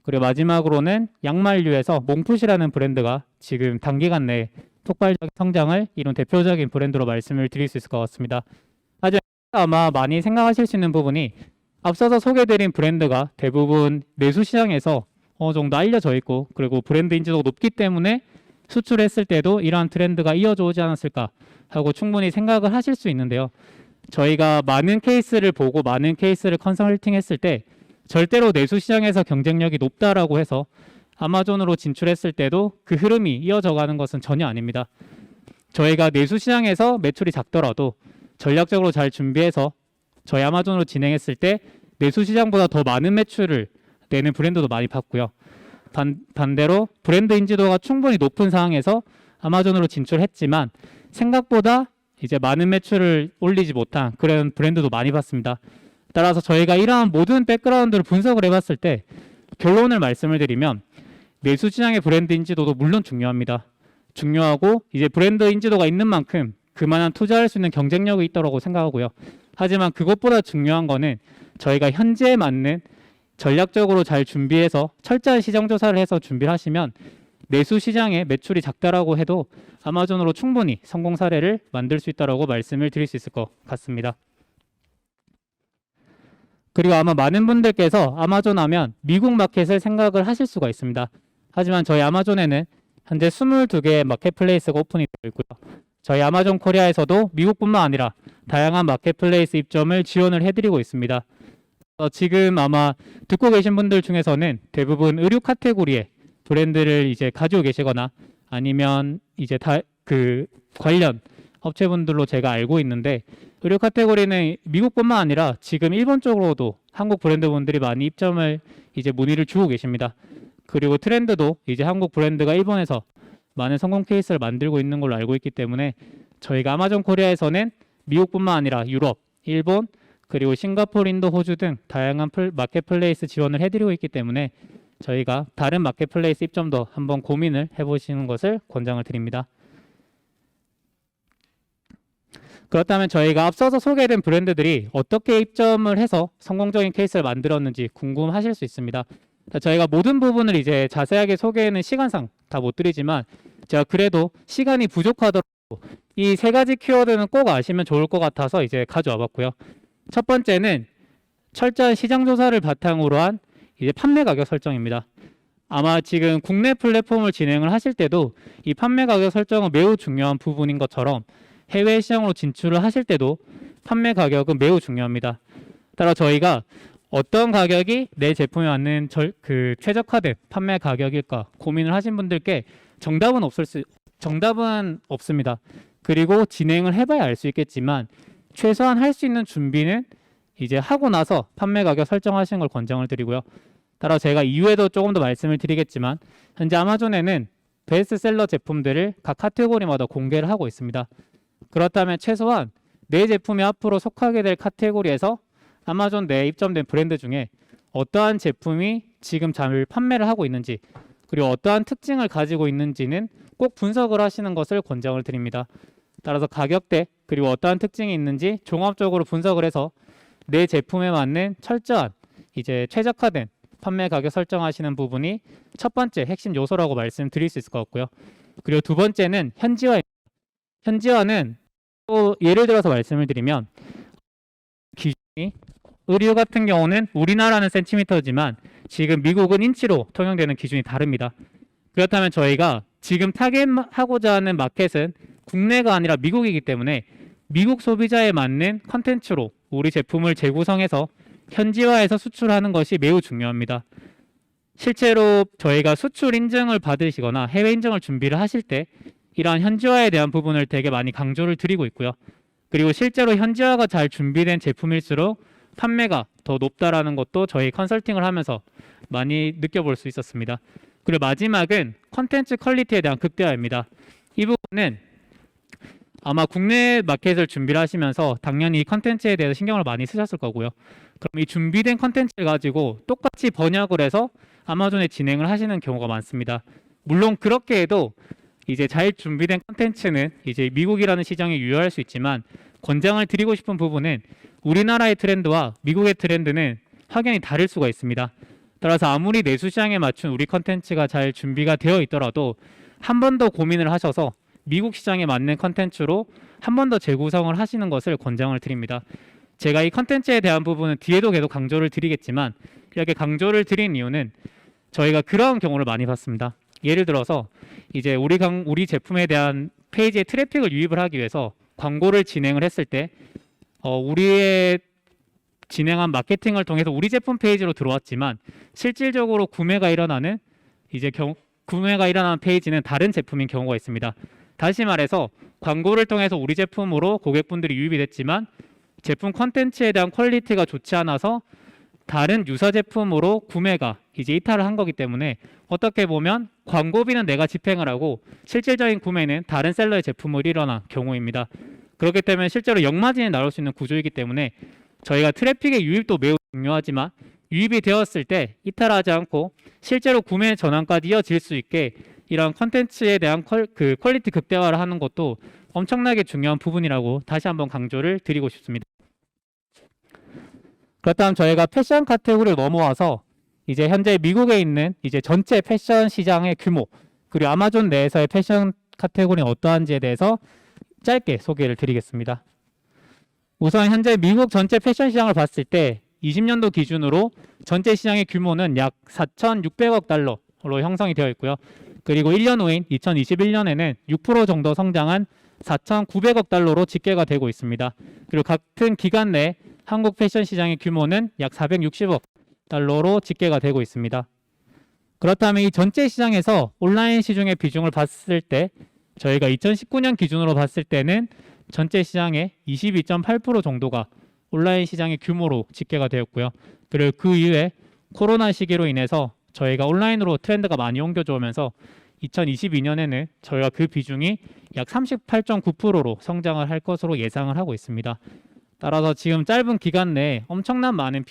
그리고 마지막으로는 양말류에서 몽푸시라는 브랜드가 지금 단기간 내에 폭발적인 성장을 이룬 대표적인 브랜드로 말씀을 드릴 수 있을 것 같습니다. 하지만 아마 많이 생각하실 수 있는 부분이 앞서서 소개드린 브랜드가 대부분 내수 시장에서 어느 정도 알려져 있고 그리고 브랜드 인지도가 높기 때문에 수출했을 때도 이러한 트렌드가 이어져 오지 않았을까 하고 충분히 생각을 하실 수 있는데요. 저희가 많은 케이스를 보고 많은 케이스를 컨설팅했을 때 절대로 내수 시장에서 경쟁력이 높다라고 해서 아마존으로 진출했을 때도 그 흐름이 이어져 가는 것은 전혀 아닙니다. 저희가 내수 시장에서 매출이 작더라도 전략적으로 잘 준비해서 저희 아마존으로 진행했을 때 내수 시장보다 더 많은 매출을 내는 브랜드도 많이 봤고요. 반대로 브랜드 인지도가 충분히 높은 상황에서 아마존으로 진출했지만 생각보다 이제 많은 매출을 올리지 못한 그런 브랜드도 많이 봤습니다. 따라서 저희가 이러한 모든 백그라운드를 분석을 해봤을 때 결론을 말씀을 드리면 내수 시장의 브랜드 인지도도 물론 중요합니다. 중요하고 이제 브랜드 인지도가 있는 만큼 그만한 투자할 수 있는 경쟁력이 있다고 생각하고요. 하지만 그것보다 중요한 거는 저희가 현재에 맞는 전략적으로 잘 준비해서 철저한 시장 조사를 해서 준비를 하시면 내수 시장의 매출이 작다라고 해도 아마존으로 충분히 성공 사례를 만들 수 있다고 말씀을 드릴 수 있을 것 같습니다. 그리고 아마 많은 분들께서 아마존 하면 미국 마켓을 생각을 하실 수가 있습니다. 하지만 저희 아마존에는 현재 22개의 마켓플레이스가 오픈이 되어 있고요. 저희 아마존 코리아에서도 미국뿐만 아니라 다양한 마켓플레이스 입점을 지원을 해드리고 있습니다. 지금 아마 듣고 계신 분들 중에서는 대부분 의류 카테고리의 브랜드를 이제 가지고 계시거나 아니면 이제 그 관련 업체분들로 제가 알고 있는데 의류 카테고리는 미국뿐만 아니라 지금 일본 쪽으로도 한국 브랜드분들이 많이 입점을 이제 문의를 주고 계십니다. 그리고 트렌드도 이제 한국 브랜드가 일본에서 많은 성공 케이스를 만들고 있는 걸로 알고 있기 때문에 저희가 아마존 코리아에서는 미국뿐만 아니라 유럽, 일본, 그리고 싱가포르, 인도, 호주 등 다양한 마켓플레이스 지원을 해드리고 있기 때문에 저희가 다른 마켓플레이스 입점도 한번 고민을 해보시는 것을 권장을 드립니다. 그렇다면 저희가 앞서서 소개된 브랜드들이 어떻게 입점을 해서 성공적인 케이스를 만들었는지 궁금하실 수 있습니다. 저희가 모든 부분을 이제 자세하게 소개는 시간상 다 못 드리지만 제가 그래도 시간이 부족하더라도 이 세 가지 키워드는 꼭 아시면 좋을 것 같아서 이제 가져와 봤고요. 첫 번째는 철저한 시장 조사를 바탕으로 한 이제 판매 가격 설정입니다. 아마 지금 국내 플랫폼을 진행을 하실 때도 이 판매 가격 설정은 매우 중요한 부분인 것처럼 해외 시장으로 진출을 하실 때도 판매 가격은 매우 중요합니다. 따라 저희가 어떤 가격이 내 제품에 맞는 최적화된 판매 가격일까 고민을 하신 분들께 정답은 없습니다. 그리고 진행을 해봐야 알 수 있겠지만 최소한 할 수 있는 준비는 이제 하고 나서 판매 가격 설정하시는 걸 권장을 드리고요. 따라 제가 이후에도 조금 더 말씀을 드리겠지만 현재 아마존에는 베스트셀러 제품들을 각 카테고리마다 공개를 하고 있습니다. 그렇다면 최소한 내 제품이 앞으로 속하게 될 카테고리에서 아마존 내에 입점된 브랜드 중에 어떠한 제품이 지금 잘 판매를 하고 있는지 그리고 어떠한 특징을 가지고 있는지는 꼭 분석을 하시는 것을 권장을 드립니다. 따라서 가격대 그리고 어떠한 특징이 있는지 종합적으로 분석을 해서 내 제품에 맞는 철저한 이제 최적화된 판매 가격 설정하시는 부분이 첫 번째 핵심 요소라고 말씀드릴 수 있을 것 같고요. 그리고 두 번째는 현지화입니다. 현지화는 또 예를 들어서 말씀을 드리면 기준이 의류 같은 경우는 우리나라는 센티미터지만 지금 미국은 인치로 통용되는 기준이 다릅니다. 그렇다면 저희가 지금 타겟하고자 하는 마켓은 국내가 아니라 미국이기 때문에 미국 소비자에 맞는 컨텐츠로 우리 제품을 재구성해서 현지화해서 수출하는 것이 매우 중요합니다. 실제로 저희가 수출 인증을 받으시거나 해외 인증을 준비를 하실 때 이러한 현지화에 대한 부분을 되게 많이 강조를 드리고 있고요. 그리고 실제로 현지화가 잘 준비된 제품일수록 판매가 더 높다라는 것도 저희 컨설팅을 하면서 많이 느껴볼 수 있었습니다. 그리고 마지막은 컨텐츠 퀄리티에 대한 극대화입니다. 이 부분은 아마 국내 마켓을 준비를 하시면서 당연히 컨텐츠에 대해서 신경을 많이 쓰셨을 거고요. 그럼 이 준비된 컨텐츠를 가지고 똑같이 번역을 해서 아마존에 진행을 하시는 경우가 많습니다. 물론 그렇게 해도 이제 잘 준비된 컨텐츠는 이제 미국이라는 시장에 유효할 수 있지만 권장을 드리고 싶은 부분은 우리나라의 트렌드와 미국의 트렌드는 확연히 다를 수가 있습니다. 따라서 아무리 내수 시장에 맞춘 우리 컨텐츠가 잘 준비가 되어 있더라도 한 번 더 고민을 하셔서 미국 시장에 맞는 컨텐츠로 한 번 더 재구성을 하시는 것을 권장을 드립니다. 제가 이 컨텐츠에 대한 부분은 뒤에도 계속 강조를 드리겠지만 이렇게 강조를 드린 이유는 저희가 그런 경우를 많이 봤습니다. 예를 들어서 이제 우리 제품에 대한 페이지에 트래픽을 유입을 하기 위해서 광고를 진행을 했을 때 우리의 진행한 마케팅을 통해서 우리 제품 페이지로 들어왔지만 실질적으로 구매가 일어나는 페이지는 다른 제품인 경우가 있습니다. 다시 말해서 광고를 통해서 우리 제품으로 고객분들이 유입이 됐지만 제품 컨텐츠에 대한 퀄리티가 좋지 않아서 다른 유사 제품으로 구매가 이제 이탈을 한 거기 때문에 어떻게 보면 광고비는 내가 집행을 하고 실질적인 구매는 다른 셀러의 제품으로 일어난 경우입니다. 그렇기 때문에 실제로 역마진이 나올 수 있는 구조이기 때문에 저희가 트래픽의 유입도 매우 중요하지만 유입이 되었을 때 이탈하지 않고 실제로 구매 전환까지 이어질 수 있게 이런 컨텐츠에 대한 퀄리티 극대화를 하는 것도 엄청나게 중요한 부분이라고 다시 한번 강조를 드리고 싶습니다. 그렇다면 저희가 패션 카테고리로 넘어와서 이제 현재 미국에 있는 이제 전체 패션 시장의 규모 그리고 아마존 내에서의 패션 카테고리는 어떠한지에 대해서 짧게 소개를 드리겠습니다. 우선 현재 미국 전체 패션 시장을 봤을 때 20년도 기준으로 전체 시장의 규모는 약 4,600억 달러로 형성이 되어 있고요. 그리고 1년 후인 2021년에는 6% 정도 성장한 4,900억 달러로 집계가 되고 있습니다. 그리고 같은 기간 내 한국 패션 시장의 규모는 약 460억 달러로 집계가 되고 있습니다. 그렇다면 이 전체 시장에서 온라인 시중의 비중을 봤을 때 저희가 2019년 기준으로 봤을 때는 전체 시장의 22.8% 정도가 온라인 시장의 규모로 집계가 되었고요. 그리고 그 이후에 코로나 시기로 인해서 저희가 온라인으로 트렌드가 많이 옮겨져 오면서 2022년에는 저희가 그 비중이 약 38.9%로 성장을 할 것으로 예상을 하고 있습니다. 따라서 지금 짧은 기간 내에 엄청난 많은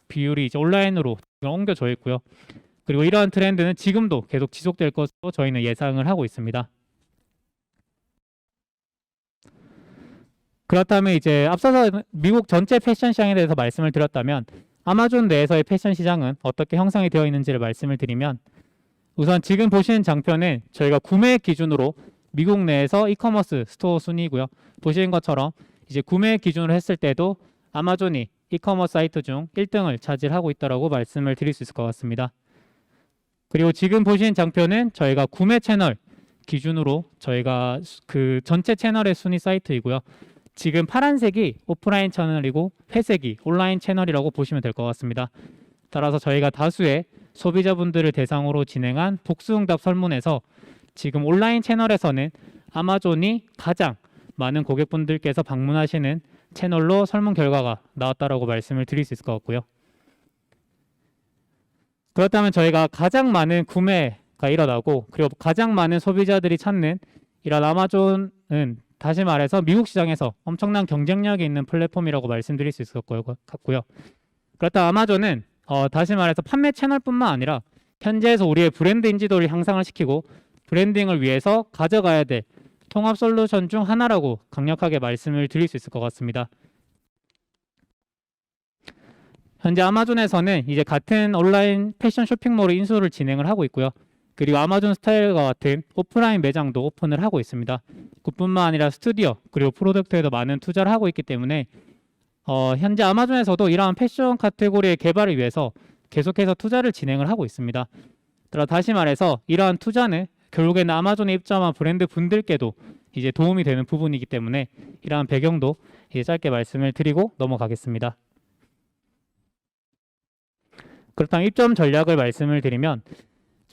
비율이 이제 온라인으로 옮겨져 있고요. 그리고 이러한 트렌드는 지금도 계속 지속될 것으로 저희는 예상을 하고 있습니다. 그렇다면 이제 앞서서 미국 전체 패션 시장에 대해서 말씀을 드렸다면 아마존 내에서의 패션 시장은 어떻게 형성이 되어 있는지를 말씀을 드리면 우선 지금 보시는 장표는 저희가 구매 기준으로 미국 내에서 이커머스 스토어 순위고요. 보시는 것처럼 이제 구매 기준으로 했을 때도 아마존이 이커머스 사이트 중 1등을 차지하고 있다고 말씀을 드릴 수 있을 것 같습니다. 그리고 지금 보시는 장표는 저희가 구매 채널 기준으로 저희가 그 전체 채널의 순위 사이트이고요. 지금 파란색이 오프라인 채널이고 회색이 온라인 채널이라고 보시면 될 것 같습니다. 따라서 저희가 다수의 소비자분들을 대상으로 진행한 복수응답 설문에서 지금 온라인 채널에서는 아마존이 가장 많은 고객분들께서 방문하시는 채널로 설문 결과가 나왔다라고 말씀을 드릴 수 있을 것 같고요. 그렇다면 저희가 가장 많은 구매가 일어나고 그리고 가장 많은 소비자들이 찾는 이런 아마존은 다시 말해서 미국 시장에서 엄청난 경쟁력이 있는 플랫폼이라고 말씀드릴 수 있을 것 같고요. 그렇다면 아마존은 다시 말해서 판매 채널뿐만 아니라 현재에서 우리의 브랜드 인지도를 향상을 시키고 브랜딩을 위해서 가져가야 될 통합 솔루션 중 하나라고 강력하게 말씀을 드릴 수 있을 것 같습니다. 현재 아마존에서는 이제 같은 온라인 패션 쇼핑몰을 인수를 진행을 하고 있고요. 그리고 아마존 스타일과 같은 오프라인 매장도 오픈을 하고 있습니다. 그뿐만 아니라 스튜디오 그리고 프로덕트에도 많은 투자를 하고 있기 때문에 현재 아마존에서도 이러한 패션 카테고리의 개발을 위해서 계속해서 투자를 진행을 하고 있습니다. 다시 말해서 이러한 투자는 결국에는 아마존에 입점한 브랜드 분들께도 이제 도움이 되는 부분이기 때문에 이러한 배경도 이제 짧게 말씀을 드리고 넘어가겠습니다. 그렇다면 입점 전략을 말씀을 드리면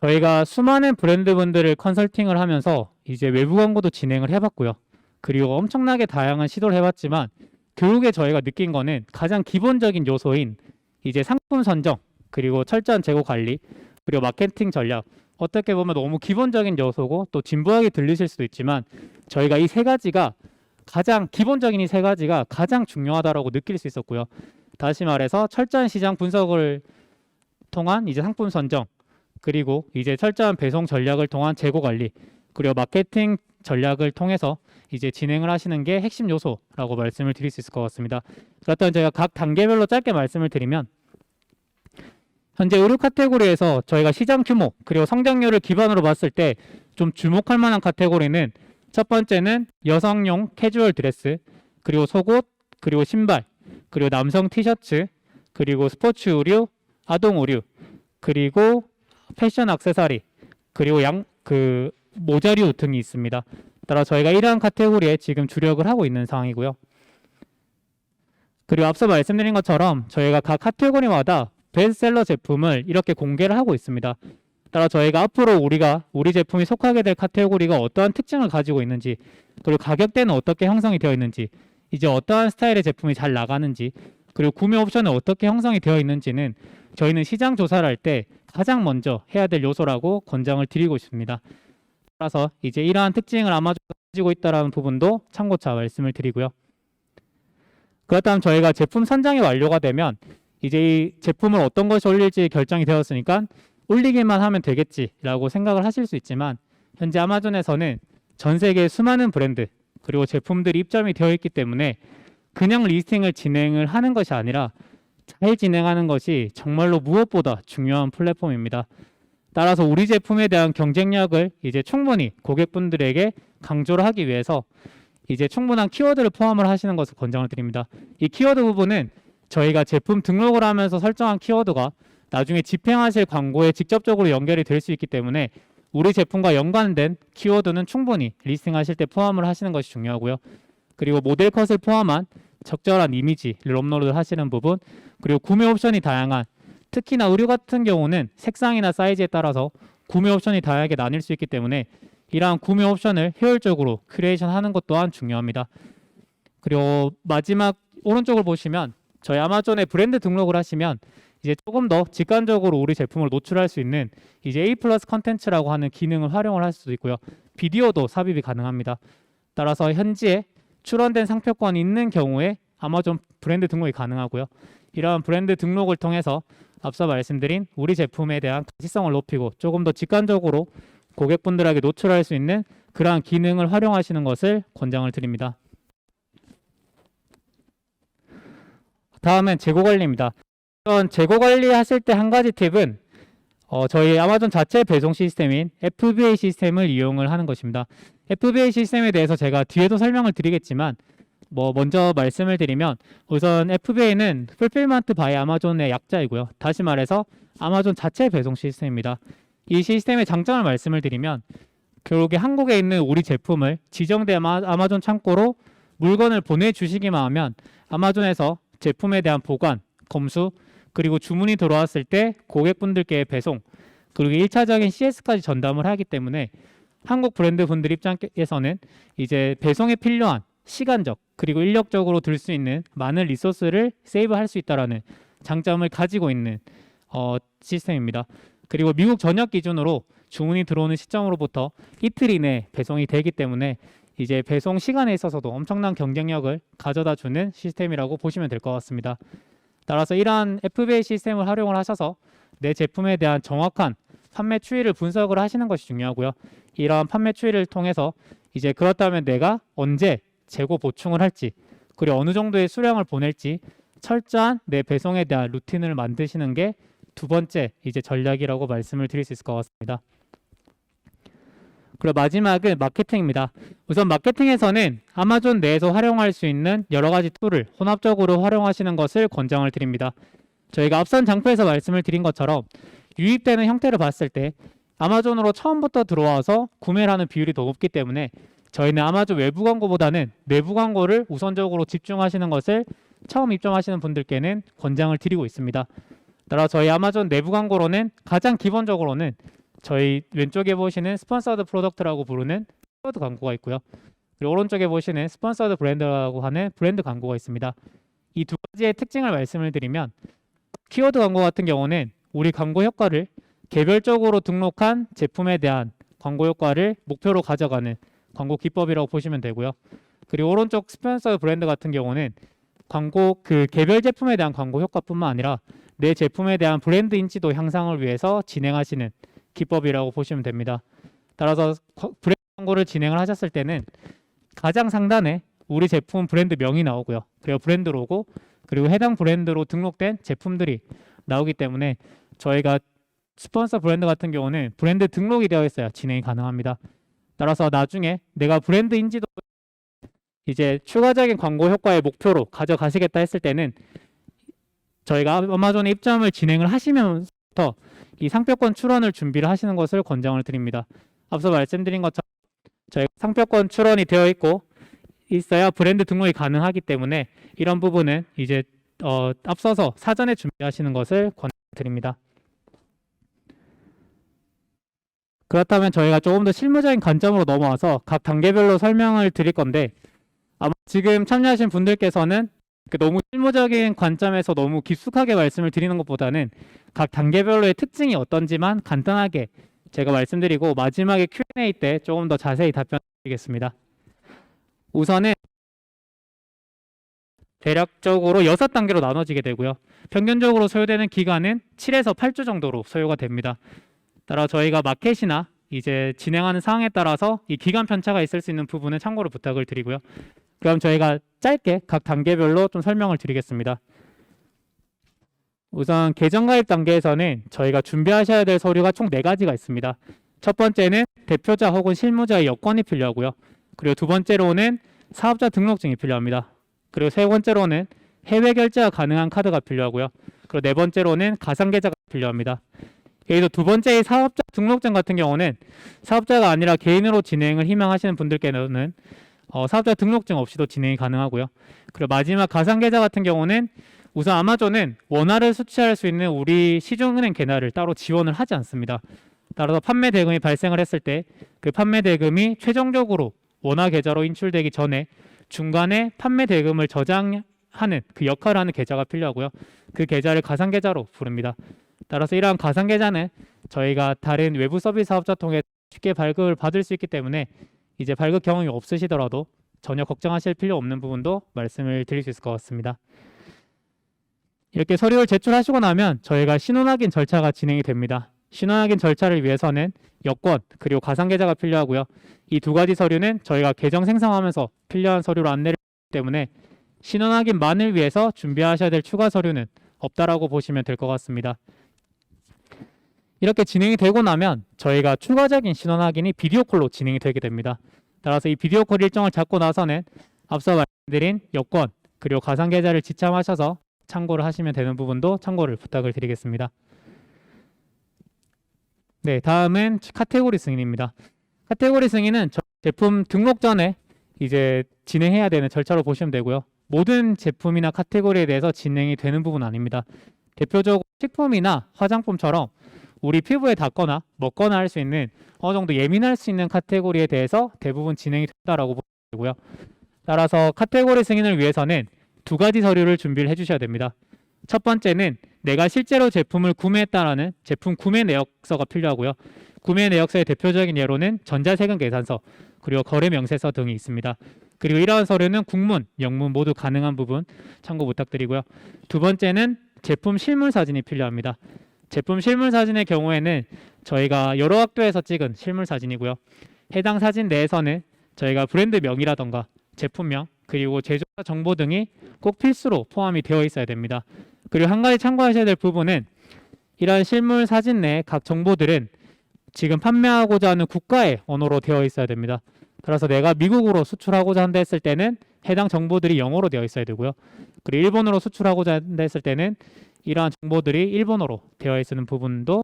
저희가 수많은 브랜드분들을 컨설팅을 하면서 이제 외부 광고도 진행을 해봤고요. 그리고 엄청나게 다양한 시도를 해봤지만 결국에 저희가 느낀 거는 가장 기본적인 요소인 이제 상품 선정, 그리고 철저한 재고 관리, 그리고 마케팅 전략, 어떻게 보면 너무 기본적인 요소고 또 진부하게 들리실 수도 있지만 저희가 이 세 가지가 가장 기본적인 이 세 가지가 가장 중요하다라고 느낄 수 있었고요. 다시 말해서 철저한 시장 분석을 통한 이제 상품 선정, 그리고 이제 철저한 배송 전략을 통한 재고 관리, 그리고 마케팅 전략을 통해서 이제 진행을 하시는 게 핵심 요소라고 말씀을 드릴 수 있을 것 같습니다. 그렇다면 제가 각 단계별로 짧게 말씀을 드리면 현재 의류 카테고리에서 저희가 시장 규모 그리고 성장률을 기반으로 봤을 때 좀 주목할 만한 카테고리는 첫 번째는 여성용 캐주얼 드레스, 그리고 속옷, 그리고 신발, 그리고 남성 티셔츠, 그리고 스포츠 의류, 아동 의류, 그리고 패션 액세서리, 그리고 모자류 등이 있습니다. 따라 저희가 이러한 카테고리에 지금 주력을 하고 있는 상황이고요. 그리고 앞서 말씀드린 것처럼 저희가 각 카테고리마다 베스트셀러 제품을 이렇게 공개를 하고 있습니다. 따라 저희가 앞으로 우리 제품이 속하게 될 카테고리가 어떠한 특징을 가지고 있는지, 그리고 가격대는 어떻게 형성이 되어 있는지, 이제 어떠한 스타일의 제품이 잘 나가는지, 그리고 구매 옵션은 어떻게 형성이 되어 있는지는 저희는 시장 조사를 할 때 가장 먼저 해야 될 요소라고 권장을 드리고 싶습니다. 따라서 이제 이러한 특징을 아마존이 가지고 있다는 부분도 참고차 말씀을 드리고요. 그렇다면 저희가 제품 선정이 완료가 되면 이제 이 제품을 어떤 것이 올릴지 결정이 되었으니까 올리기만 하면 되겠지라고 생각을 하실 수 있지만 현재 아마존에서는 전 세계 수많은 브랜드 그리고 제품들이 입점이 되어 있기 때문에 그냥 리스팅을 진행을 하는 것이 아니라 잘 진행하는 것이 정말로 무엇보다 중요한 플랫폼입니다. 따라서 우리 제품에 대한 경쟁력을 이제 충분히 고객분들에게 강조를 하기 위해서 이제 충분한 키워드를 포함을 하시는 것을 권장을 드립니다. 이 키워드 부분은 저희가 제품 등록을 하면서 설정한 키워드가 나중에 집행하실 광고에 직접적으로 연결이 될 수 있기 때문에 우리 제품과 연관된 키워드는 충분히 리스팅하실 때 포함을 하시는 것이 중요하고요. 그리고 모델 컷을 포함한 적절한 이미지를 업로드 하시는 부분, 그리고 구매 옵션이 다양한, 특히나 의류 같은 경우는 색상이나 사이즈에 따라서 구매 옵션이 다양하게 나뉠 수 있기 때문에 이러한 구매 옵션을 효율적으로 크리에이션 하는 것 또한 중요합니다. 그리고 마지막 오른쪽을 보시면 저희 아마존에 브랜드 등록을 하시면 이제 조금 더 직관적으로 우리 제품을 노출할 수 있는 이제 A+ 컨텐츠라고 하는 기능을 활용을 할 수도 있고요. 비디오도 삽입이 가능합니다. 따라서 현지에 출원된 상표권이 있는 경우에 아마존 브랜드 등록이 가능하고요. 이러한 브랜드 등록을 통해서 앞서 말씀드린 우리 제품에 대한 가치성을 높이고 조금 더 직관적으로 고객분들에게 노출할 수 있는 그러한 기능을 활용하시는 것을 권장을 드립니다. 다음은 재고 관리입니다. 이런 재고 관리 하실 때 한 가지 팁은 저희 아마존 자체 배송 시스템인 FBA 시스템을 이용을 하는 것입니다. FBA 시스템에 대해서 제가 뒤에도 설명을 드리겠지만 먼저 말씀을 드리면 우선 FBA는 Fulfillment by 아마존의 약자이고요. 다시 말해서 아마존 자체 배송 시스템입니다. 이 시스템의 장점을 말씀을 드리면 결국에 한국에 있는 우리 제품을 지정된 아마존 창고로 물건을 보내주시기만 하면 아마존에서 제품에 대한 보관, 검수, 그리고 주문이 들어왔을 때 고객분들께 배송, 그리고 1차적인 CS까지 전담을 하기 때문에 한국 브랜드 분들 입장에서는 이제 배송에 필요한 시간적 그리고 인력적으로 들 수 있는 많은 리소스를 세이브할 수 있다라는 장점을 가지고 있는 시스템입니다. 그리고 미국 전역 기준으로 주문이 들어오는 시점으로부터 이틀 이내 배송이 되기 때문에 이제 배송 시간에 있어서도 엄청난 경쟁력을 가져다 주는 시스템이라고 보시면 될 것 같습니다. 따라서 이러한 FBA 시스템을 활용을 하셔서 내 제품에 대한 정확한 판매 추이를 분석을 하시는 것이 중요하고요. 이러한 판매 추이를 통해서 이제 그렇다면 내가 언제 재고 보충을 할지, 그리고 어느 정도의 수량을 보낼지 철저한 내 배송에 대한 루틴을 만드시는 게 두 번째 이제 전략이라고 말씀을 드릴 수 있을 것 같습니다. 그리고 마지막은 마케팅입니다. 우선 마케팅에서는 아마존 내에서 활용할 수 있는 여러 가지 툴을 혼합적으로 활용하시는 것을 권장을 드립니다. 저희가 앞선 장표에서 말씀을 드린 것처럼 유입되는 형태를 봤을 때 아마존으로 처음부터 들어와서 구매를 하는 비율이 더 높기 때문에 저희는 아마존 외부 광고보다는 내부 광고를 우선적으로 집중하시는 것을 처음 입점하시는 분들께는 권장을 드리고 있습니다. 따라 저희 아마존 내부 광고로는 가장 기본적으로는 저희 왼쪽에 보시는 스폰서드 프로덕트라고 부르는 키워드 광고가 있고요. 그리고 오른쪽에 보시는 스폰서드 브랜드라고 하는 브랜드 광고가 있습니다. 이 두 가지의 특징을 말씀을 드리면 키워드 광고 같은 경우는 우리 광고 효과를 개별적으로 등록한 제품에 대한 광고 효과를 목표로 가져가는 광고 기법이라고 보시면 되고요. 그리고 오른쪽 스폰서 브랜드 같은 경우는 광고 그 개별 제품에 대한 광고 효과뿐만 아니라 내 제품에 대한 브랜드 인지도 향상을 위해서 진행하시는 기법이라고 보시면 됩니다. 따라서 브랜드 광고를 진행을 하셨을 때는 가장 상단에 우리 제품 브랜드 명이 나오고요. 그리고 브랜드 로고, 그리고 해당 브랜드로 등록된 제품들이 나오기 때문에 저희가 스폰서 브랜드 같은 경우는 브랜드 등록이 되어 있어야 진행이 가능합니다. 따라서 나중에 내가 브랜드 인지도 이제 추가적인 광고 효과의 목표로 가져가시겠다 했을 때는 저희가 아마존에 입점을 진행을 하시면서부터 이 상표권 출원을 준비를 하시는 것을 권장을 드립니다. 앞서 말씀드린 것처럼 저희가 상표권 출원이 되어 있어야 브랜드 등록이 가능하기 때문에 이런 부분은 이제 앞서서 사전에 준비하시는 것을 권장드립니다. 그렇다면 저희가 조금 더 실무적인 관점으로 넘어와서 각 단계별로 설명을 드릴 건데 아마 지금 참여하신 분들께서는 너무 실무적인 관점에서 너무 깊숙하게 말씀을 드리는 것보다는 각 단계별로의 특징이 어떤지만 간단하게 제가 말씀드리고 마지막에 Q&A 때 조금 더 자세히 답변드리겠습니다. 우선은 대략적으로 6단계로 나눠지게 되고요. 평균적으로 소요되는 기간은 7에서 8주 정도로 소요가 됩니다. 따라 저희가 마켓이나 이제 진행하는 상황에 따라서 이 기간 편차가 있을 수 있는 부분은 참고로 부탁을 드리고요. 그럼 저희가 짧게 각 단계별로 좀 설명을 드리겠습니다. 우선 계정 가입 단계에서는 저희가 준비하셔야 될 서류가 총 4가지가 있습니다. 첫 번째는 대표자 혹은 실무자의 여권이 필요하고요. 그리고 두 번째로는 사업자 등록증이 필요합니다. 그리고 세 번째로는 해외 결제가 가능한 카드가 필요하고요. 그리고 네 번째로는 가상계좌가 필요합니다. 여기서 두 번째의 사업자 등록증 같은 경우는 사업자가 아니라 개인으로 진행을 희망하시는 분들께는 사업자 등록증 없이도 진행이 가능하고요. 그리고 마지막 가상계좌 같은 경우는 우선 아마존은 원화를 수취할 수 있는 우리 시중은행 계좌를 따로 지원을 하지 않습니다. 따라서 판매 대금이 발생을 했을 때 그 판매 대금이 최종적으로 원화 계좌로 인출되기 전에 중간에 판매 대금을 저장하는 그 역할을 하는 계좌가 필요하고요. 그 계좌를 가상계좌로 부릅니다. 따라서 이러한 가상계좌는 저희가 다른 외부 서비스 사업자 통해 쉽게 발급을 받을 수 있기 때문에 이제 발급 경험이 없으시더라도 전혀 걱정하실 필요 없는 부분도 말씀을 드릴 수 있을 것 같습니다. 이렇게 서류를 제출하시고 나면 저희가 신원 확인 절차가 진행이 됩니다. 신원 확인 절차를 위해서는 여권 그리고 가상계좌가 필요하고요. 이 두 가지 서류는 저희가 계정 생성하면서 필요한 서류로 안내를 하기 때문에 신원 확인만을 위해서 준비하셔야 될 추가 서류는 없다라고 보시면 될 것 같습니다. 이렇게 진행이 되고 나면 저희가 추가적인 신원 확인이 비디오 콜로 진행이 되게 됩니다. 따라서 이 비디오 콜 일정을 잡고 나서는 앞서 말씀드린 여권 그리고 가상계좌를 지참하셔서 참고를 하시면 되는 부분도 참고를 부탁을 드리겠습니다. 네, 다음은 카테고리 승인입니다. 카테고리 승인은 제품 등록 전에 이제 진행해야 되는 절차로 보시면 되고요. 모든 제품이나 카테고리에 대해서 진행이 되는 부분은 아닙니다. 대표적으로 식품이나 화장품처럼 우리 피부에 닿거나 먹거나 할 수 있는 어느 정도 예민할 수 있는 카테고리에 대해서 대부분 진행이 된다라고 보시면 되고요. 따라서 카테고리 승인을 위해서는 두 가지 서류를 준비를 해주셔야 됩니다. 첫 번째는 내가 실제로 제품을 구매했다라는 제품 구매 내역서가 필요하고요. 구매 내역서의 대표적인 예로는 전자세금 계산서 그리고 거래 명세서 등이 있습니다. 그리고 이러한 서류는 국문, 영문 모두 가능한 부분 참고 부탁드리고요. 두 번째는 제품 실물 사진이 필요합니다. 제품 실물 사진의 경우에는 저희가 여러 학교에서 찍은 실물 사진이고요. 해당 사진 내에서는 저희가 브랜드 명이라던가 제품명 그리고 제조사 정보 등이 꼭 필수로 포함이 되어 있어야 됩니다. 그리고 한 가지 참고하셔야 될 부분은 이러한 실물 사진 내 각 정보들은 지금 판매하고자 하는 국가의 언어로 되어 있어야 됩니다. 그래서 내가 미국으로 수출하고자 한다 했을 때는 해당 정보들이 영어로 되어 있어야 되고요. 그리고 일본으로 수출하고자 한다 했을 때는 이러한 정보들이 일본어로 되어 있는 부분도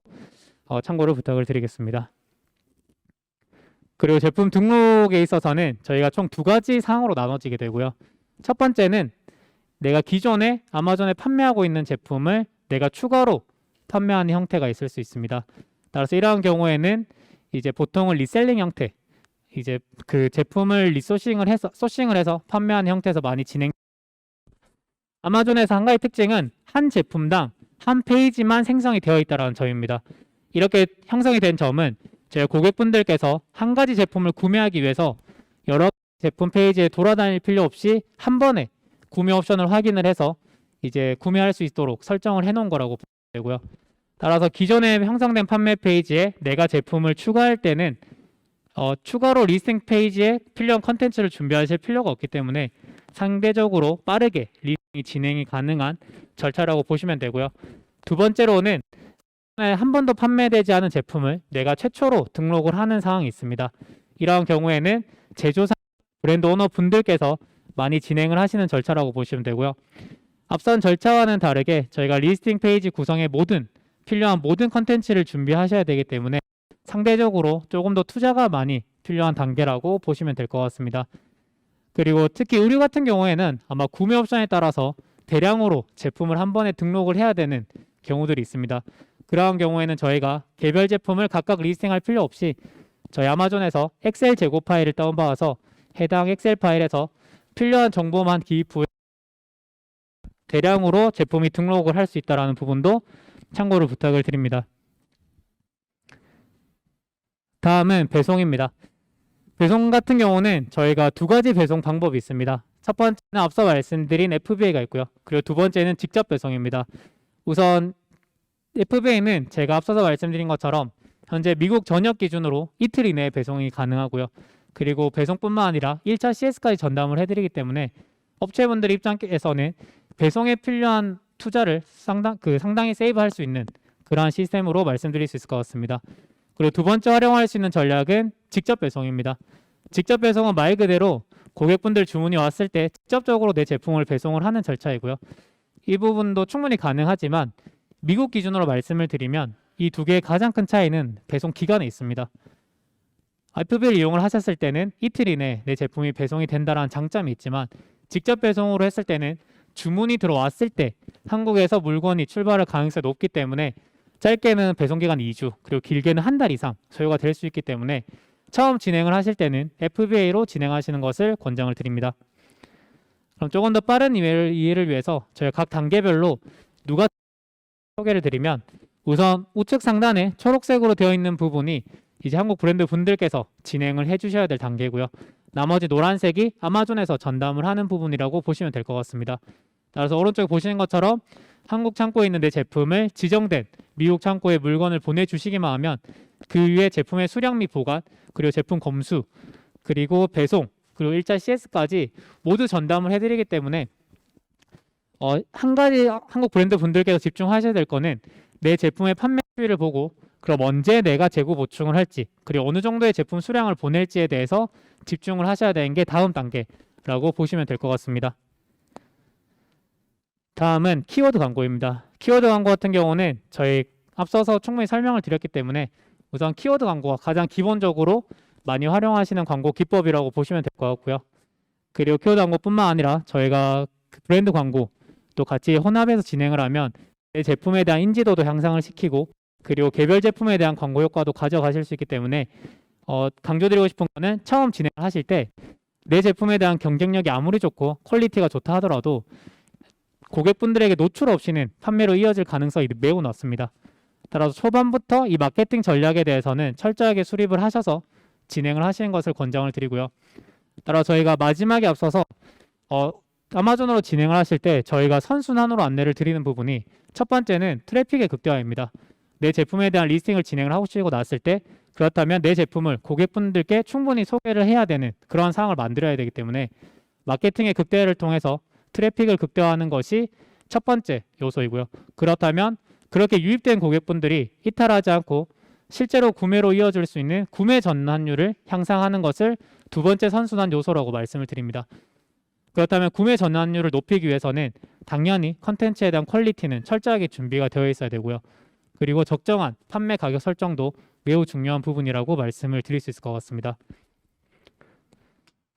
참고를 부탁을 드리겠습니다. 그리고 제품 등록에 있어서는 저희가 총 두 가지 사항으로 나눠지게 되고요. 첫 번째는 내가 기존에 아마존에 판매하고 있는 제품을 내가 추가로 판매하는 형태가 있을 수 있습니다. 따라서 이러한 경우에는 이제 보통은 리셀링 형태, 이제 그 제품을 소싱을 해서 판매하는 형태에서 많이 진행. 아마존에서 한 가지 특징은 한 제품당 한 페이지만 생성이 되어 있다는 점입니다. 이렇게 형성이 된 점은 저희 고객분들께서 한 가지 제품을 구매하기 위해서 여러 제품 페이지에 돌아다닐 필요 없이 한 번에 구매 옵션을 확인을 해서 이제 구매할 수 있도록 설정을 해놓은 거라고 보면 되고요. 따라서 기존에 형성된 판매 페이지에 내가 제품을 추가할 때는 추가로 리스팅 페이지에 필요한 컨텐츠를 준비하실 필요가 없기 때문에 상대적으로 빠르게 리스팅이 진행이 가능한 절차라고 보시면 되고요. 두 번째로는 한 번도 판매되지 않은 제품을 내가 최초로 등록을 하는 상황이 있습니다. 이러한 경우에는 제조사 브랜드 오너 분들께서 많이 진행을 하시는 절차라고 보시면 되고요. 앞선 절차와는 다르게 저희가 리스팅 페이지 구성에 필요한 모든 컨텐츠를 준비하셔야 되기 때문에 상대적으로 조금 더 투자가 많이 필요한 단계라고 보시면 될 것 같습니다. 그리고 특히 의류 같은 경우에는 아마 구매 옵션에 따라서 대량으로 제품을 한 번에 등록을 해야 되는 경우들이 있습니다. 그러한 경우에는 저희가 개별 제품을 각각 리스팅할 필요 없이 저희 아마존에서 엑셀 재고 파일을 다운받아서 해당 엑셀 파일에서 필요한 정보만 기입 후에 대량으로 제품이 등록을 할 수 있다는 부분도 참고를 부탁을 드립니다. 다음은 배송입니다. 배송 같은 경우는 저희가 두 가지 배송 방법이 있습니다. 첫 번째는 앞서 말씀드린 FBA가 있고요. 그리고 두 번째는 직접 배송입니다. 우선 FBA는 제가 앞서서 말씀드린 것처럼 현재 미국 전역 기준으로 이틀 이내에 배송이 가능하고요. 그리고 배송뿐만 아니라 1차 CS까지 전담을 해드리기 때문에 업체분들 입장에서는 배송에 필요한 투자를 상당히 세이브할 수 있는 그러한 시스템으로 말씀드릴 수 있을 것 같습니다. 그리고 두 번째 활용할 수 있는 전략은 직접 배송입니다. 직접 배송은 말 그대로 고객분들 주문이 왔을 때 직접적으로 내 제품을 배송을 하는 절차이고요. 이 부분도 충분히 가능하지만 미국 기준으로 말씀을 드리면 이 두 개의 가장 큰 차이는 배송 기간에 있습니다. FBA를 이용을 하셨을 때는 이틀 이내에 내 제품이 배송이 된다는 장점이 있지만 직접 배송으로 했을 때는 주문이 들어왔을 때 한국에서 물건이 출발할 가능성이 높기 때문에 짧게는 배송기간 2주 그리고 길게는 한 달 이상 소요가 될 수 있기 때문에 처음 진행을 하실 때는 FBA로 진행하시는 것을 권장을 드립니다. 그럼 조금 더 빠른 이해를 위해서 저희 각 단계별로 누가 소개를 드리면 우선 우측 상단에 초록색으로 되어 있는 부분이 이제 한국 브랜드 분들께서 진행을 해주셔야 될 단계고요. 나머지 노란색이 아마존에서 전담을 하는 부분이라고 보시면 될 것 같습니다. 따라서 오른쪽에 보시는 것처럼 한국 창고에 있는 내 제품을 지정된 미국 창고에 물건을 보내주시기만 하면 그 위에 제품의 수량 및 보관, 그리고 제품 검수, 그리고 배송, 그리고 1차 CS까지 모두 전담을 해드리기 때문에 한 가지 한국 브랜드 분들께서 집중하셔야 될 거는 내 제품의 판매 수위를 보고 그럼 언제 내가 재고 보충을 할지 그리고 어느 정도의 제품 수량을 보낼지에 대해서 집중을 하셔야 되는 게 다음 단계라고 보시면 될 것 같습니다. 다음은 키워드 광고입니다. 키워드 광고 같은 경우는 저희 앞서서 충분히 설명을 드렸기 때문에 우선 키워드 광고가 가장 기본적으로 많이 활용하시는 광고 기법이라고 보시면 될 것 같고요. 그리고 키워드 광고뿐만 아니라 저희가 브랜드 광고 또 같이 혼합해서 진행을 하면 내 제품에 대한 인지도도 향상을 시키고 그리고 개별 제품에 대한 광고 효과도 가져가실 수 있기 때문에 강조드리고 싶은 거는 처음 진행을 하실 때 내 제품에 대한 경쟁력이 아무리 좋고 퀄리티가 좋다 하더라도 고객분들에게 노출 없이는 판매로 이어질 가능성이 매우 낮습니다. 따라서 초반부터 이 마케팅 전략에 대해서는 철저하게 수립을 하셔서 진행을 하시는 것을 권장을 드리고요. 따라 저희가 마지막에 앞서서 아마존으로 진행을 하실 때 저희가 선순환으로 안내를 드리는 부분이 첫 번째는 트래픽의 극대화입니다. 내 제품에 대한 리스팅을 진행을 하시고 났을 때 그렇다면 내 제품을 고객분들께 충분히 소개를 해야 되는 그런 상황을 만들어야 되기 때문에 마케팅의 극대화를 통해서 트래픽을 극대화하는 것이 첫 번째 요소이고요. 그렇다면 그렇게 유입된 고객분들이 이탈하지 않고 실제로 구매로 이어질 수 있는 구매 전환율을 향상하는 것을 두 번째 선순환 요소라고 말씀을 드립니다. 그렇다면 구매 전환율을 높이기 위해서는 당연히 컨텐츠에 대한 퀄리티는 철저하게 준비가 되어 있어야 되고요. 그리고 적정한 판매 가격 설정도 매우 중요한 부분이라고 말씀을 드릴 수 있을 것 같습니다.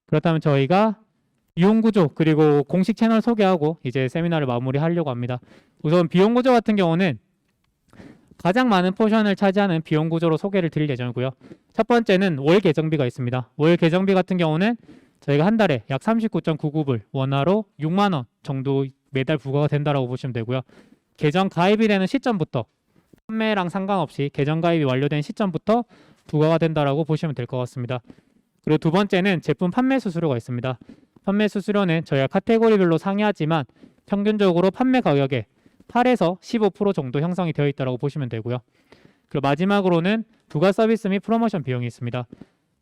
그렇다면 저희가 비용 구조 그리고 공식 채널 소개하고 이제 세미나를 마무리하려고 합니다. 우선 비용 구조 같은 경우는 가장 많은 포션을 차지하는 비용 구조로 소개를 드릴 예정이고요. 첫 번째는 월 계정비가 있습니다. 월 계정비 같은 경우는 저희가 한 달에 약 39.99불, 원화로 6만 원 정도 매달 부과가 된다라고 보시면 되고요. 계정 가입이 되는 시점부터 판매랑 상관없이 계정 가입이 완료된 시점부터 부과가 된다라고 보시면 될 것 같습니다. 그리고 두 번째는 제품 판매 수수료가 있습니다. 판매 수수료는 저희가 카테고리별로 상이하지만 평균적으로 판매 가격의 8에서 15% 정도 형성이 되어 있다고 보시면 되고요. 그리고 마지막으로는 부가 서비스 및 프로모션 비용이 있습니다.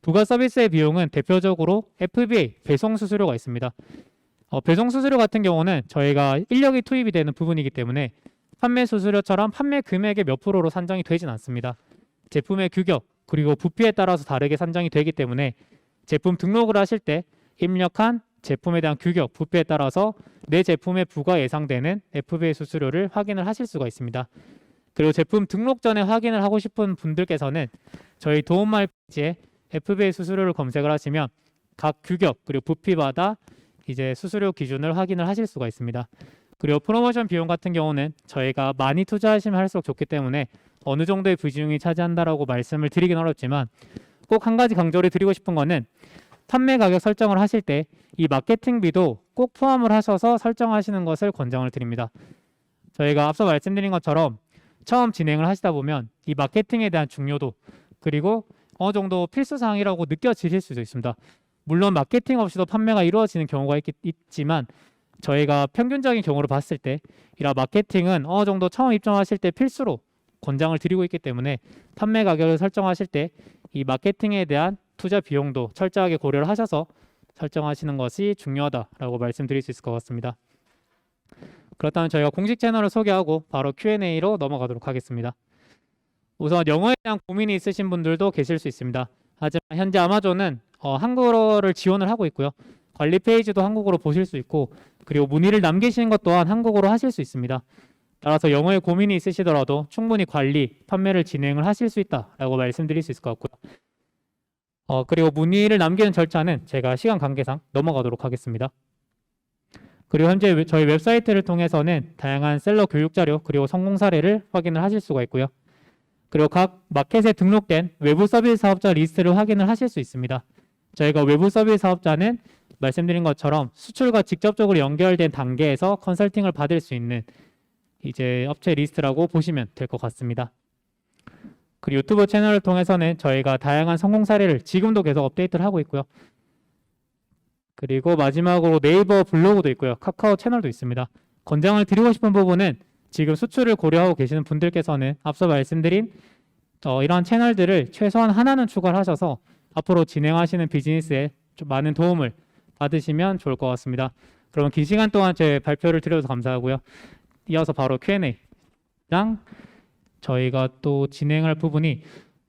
부가 서비스의 비용은 대표적으로 FBA, 배송 수수료가 있습니다. 배송 수수료 같은 경우는 저희가 인력이 투입이 되는 부분이기 때문에 판매 수수료처럼 판매 금액의 몇 프로로 산정이 되진 않습니다. 제품의 규격 그리고 부피에 따라서 다르게 산정이 되기 때문에 제품 등록을 하실 때 입력한 제품에 대한 규격, 부피에 따라서 내 제품의 부과 예상되는 FBA 수수료를 확인을 하실 수가 있습니다. 그리고 제품 등록 전에 확인을 하고 싶은 분들께서는 저희 도움말 페이지에 FBA 수수료를 검색을 하시면 각 규격 그리고 부피마다 이제 수수료 기준을 확인을 하실 수가 있습니다. 그리고 프로모션 비용 같은 경우는 저희가 많이 투자하시면 할수록 좋기 때문에 어느 정도의 비중이 차지한다라고 말씀을 드리긴 어렵지만 꼭 한 가지 강조를 드리고 싶은 거는 판매 가격 설정을 하실 때 이 마케팅비도 꼭 포함을 하셔서 설정하시는 것을 권장을 드립니다. 저희가 앞서 말씀드린 것처럼 처음 진행을 하시다 보면 이 마케팅에 대한 중요도 그리고 어느 정도 필수사항이라고 느껴지실 수도 있습니다. 물론 마케팅 없이도 판매가 이루어지는 경우가 있지만 저희가 평균적인 경우로 봤을 때 이런 마케팅은 어느 정도 처음 입점하실 때 필수로 권장을 드리고 있기 때문에 판매 가격을 설정하실 때 이 마케팅에 대한 투자 비용도 철저하게 고려를 하셔서 설정하시는 것이 중요하다라고 말씀드릴 수 있을 것 같습니다. 그렇다면 저희가 공식 채널을 소개하고 바로 Q&A로 넘어가도록 하겠습니다. 우선 영어에 대한 고민이 있으신 분들도 계실 수 있습니다. 하지만 현재 아마존은 한국어를 지원을 하고 있고요. 관리 페이지도 한국어로 보실 수 있고 그리고 문의를 남기시는 것 또한 한국어로 하실 수 있습니다. 따라서 영어에 고민이 있으시더라도 충분히 관리, 판매를 진행을 하실 수 있다라고 말씀드릴 수 있을 것 같고요. 그리고 문의를 남기는 절차는 제가 시간 관계상 넘어가도록 하겠습니다. 그리고 현재 저희 웹사이트를 통해서는 다양한 셀러 교육 자료 그리고 성공 사례를 확인을 하실 수가 있고요. 그리고 각 마켓에 등록된 외부 서비스 사업자 리스트를 확인을 하실 수 있습니다. 저희가 외부 서비스 사업자는 말씀드린 것처럼 수출과 직접적으로 연결된 단계에서 컨설팅을 받을 수 있는 이제 업체 리스트라고 보시면 될 것 같습니다. 그리고 유튜브 채널을 통해서는 저희가 다양한 성공 사례를 지금도 계속 업데이트를 하고 있고요. 그리고 마지막으로 네이버 블로그도 있고요. 카카오 채널도 있습니다. 권장을 드리고 싶은 부분은 지금 수출을 고려하고 계시는 분들께서는 앞서 말씀드린 이러한 채널들을 최소한 하나는 추가를 하셔서 앞으로 진행하시는 비즈니스에 좀 많은 도움을 받으시면 좋을 것 같습니다. 그러면 긴 시간 동안 제 발표를 드려서 감사하고요. 이어서 바로 Q&A랑 저희가 또 진행할 부분이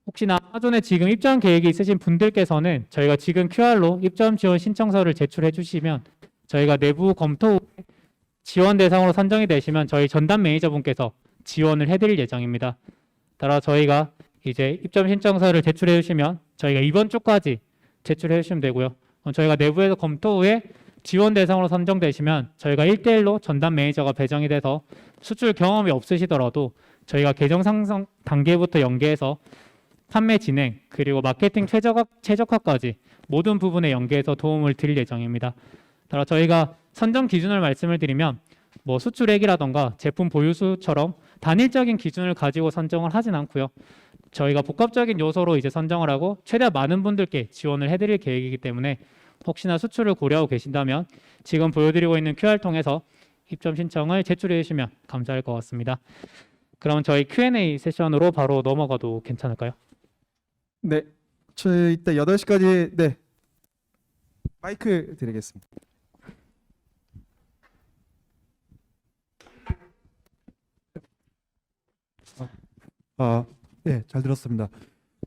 혹시나 아마존에 지금 입점 계획이 있으신 분들께서는 저희가 지금 QR로 입점 지원 신청서를 제출해 주시면 저희가 내부 검토 후에 지원 대상으로 선정이 되시면 저희 전담 매니저분께서 지원을 해드릴 예정입니다. 따라 저희가 이제 입점 신청서를 제출해 주시면 저희가 이번 주까지 제출해 주시면 되고요. 저희가 내부에서 검토 후에 지원 대상으로 선정되시면 저희가 1대1로 전담 매니저가 배정이 돼서 수출 경험이 없으시더라도 저희가 계정 상승 단계부터 연계해서 판매 진행 그리고 마케팅 최적화까지 모든 부분에 연계해서 도움을 드릴 예정입니다. 따라 저희가 선정 기준을 말씀을 드리면 뭐 수출액이라던가 제품 보유수처럼 단일적인 기준을 가지고 선정을 하진 않고요. 저희가 복합적인 요소로 이제 선정을 하고 최대한 많은 분들께 지원을 해드릴 계획이기 때문에 혹시나 수출을 고려하고 계신다면 지금 보여드리고 있는 QR 통해서 입점 신청을 제출해 주시면 감사할 것 같습니다. 그럼 저희 Q&A 세션으로 바로 넘어가도 괜찮을까요? 네, 저희 이따 8시까지 네 마이크 드리겠습니다. 네, 잘 들었습니다.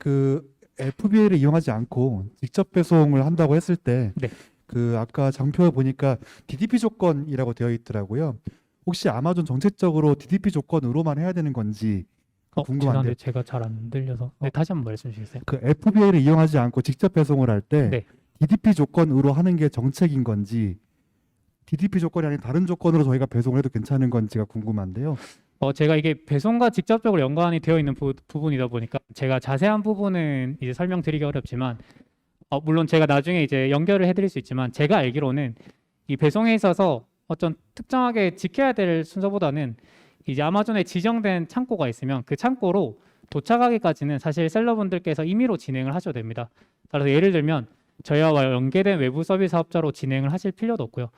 그 FBA를 이용하지 않고 직접 배송을 한다고 했을 때, 네. 그 아까 장표에 보니까 DDP 조건이라고 되어 있더라고요. 혹시 아마존 정책적으로 DDP 조건으로만 해야 되는 건지 궁금한데. 죄송한데 제가 잘 안 들려서 다시 한번 말씀 주시겠어요? 그 FBA를 이용하지 않고 직접 배송을 할 때 네. DDP 조건으로 하는 게 정책인 건지, DDP 조건이 아닌 다른 조건으로 저희가 배송을 해도 괜찮은 건지가 궁금한데요. 제가 이게 배송과 직접적으로 연관이 되어 있는 부분이다 보니까 제가 자세한 부분은 이제 설명드리기 어렵지만 물론 제가 나중에 이제 연결을 해드릴 수 있지만 제가 알기로는 이 배송에 있어서 어떤 특정하게 지켜야 될 순서보다는 이제 아마존에 지정된 창고가 있으면 그 창고로 도착하기까지는 사실 셀러분들께서 임의로 진행을 하셔도 됩니다. 따라서 예를 들면 저희와 연계된 외부 서비스 사업자로 진행을 하실 필요도 없고요.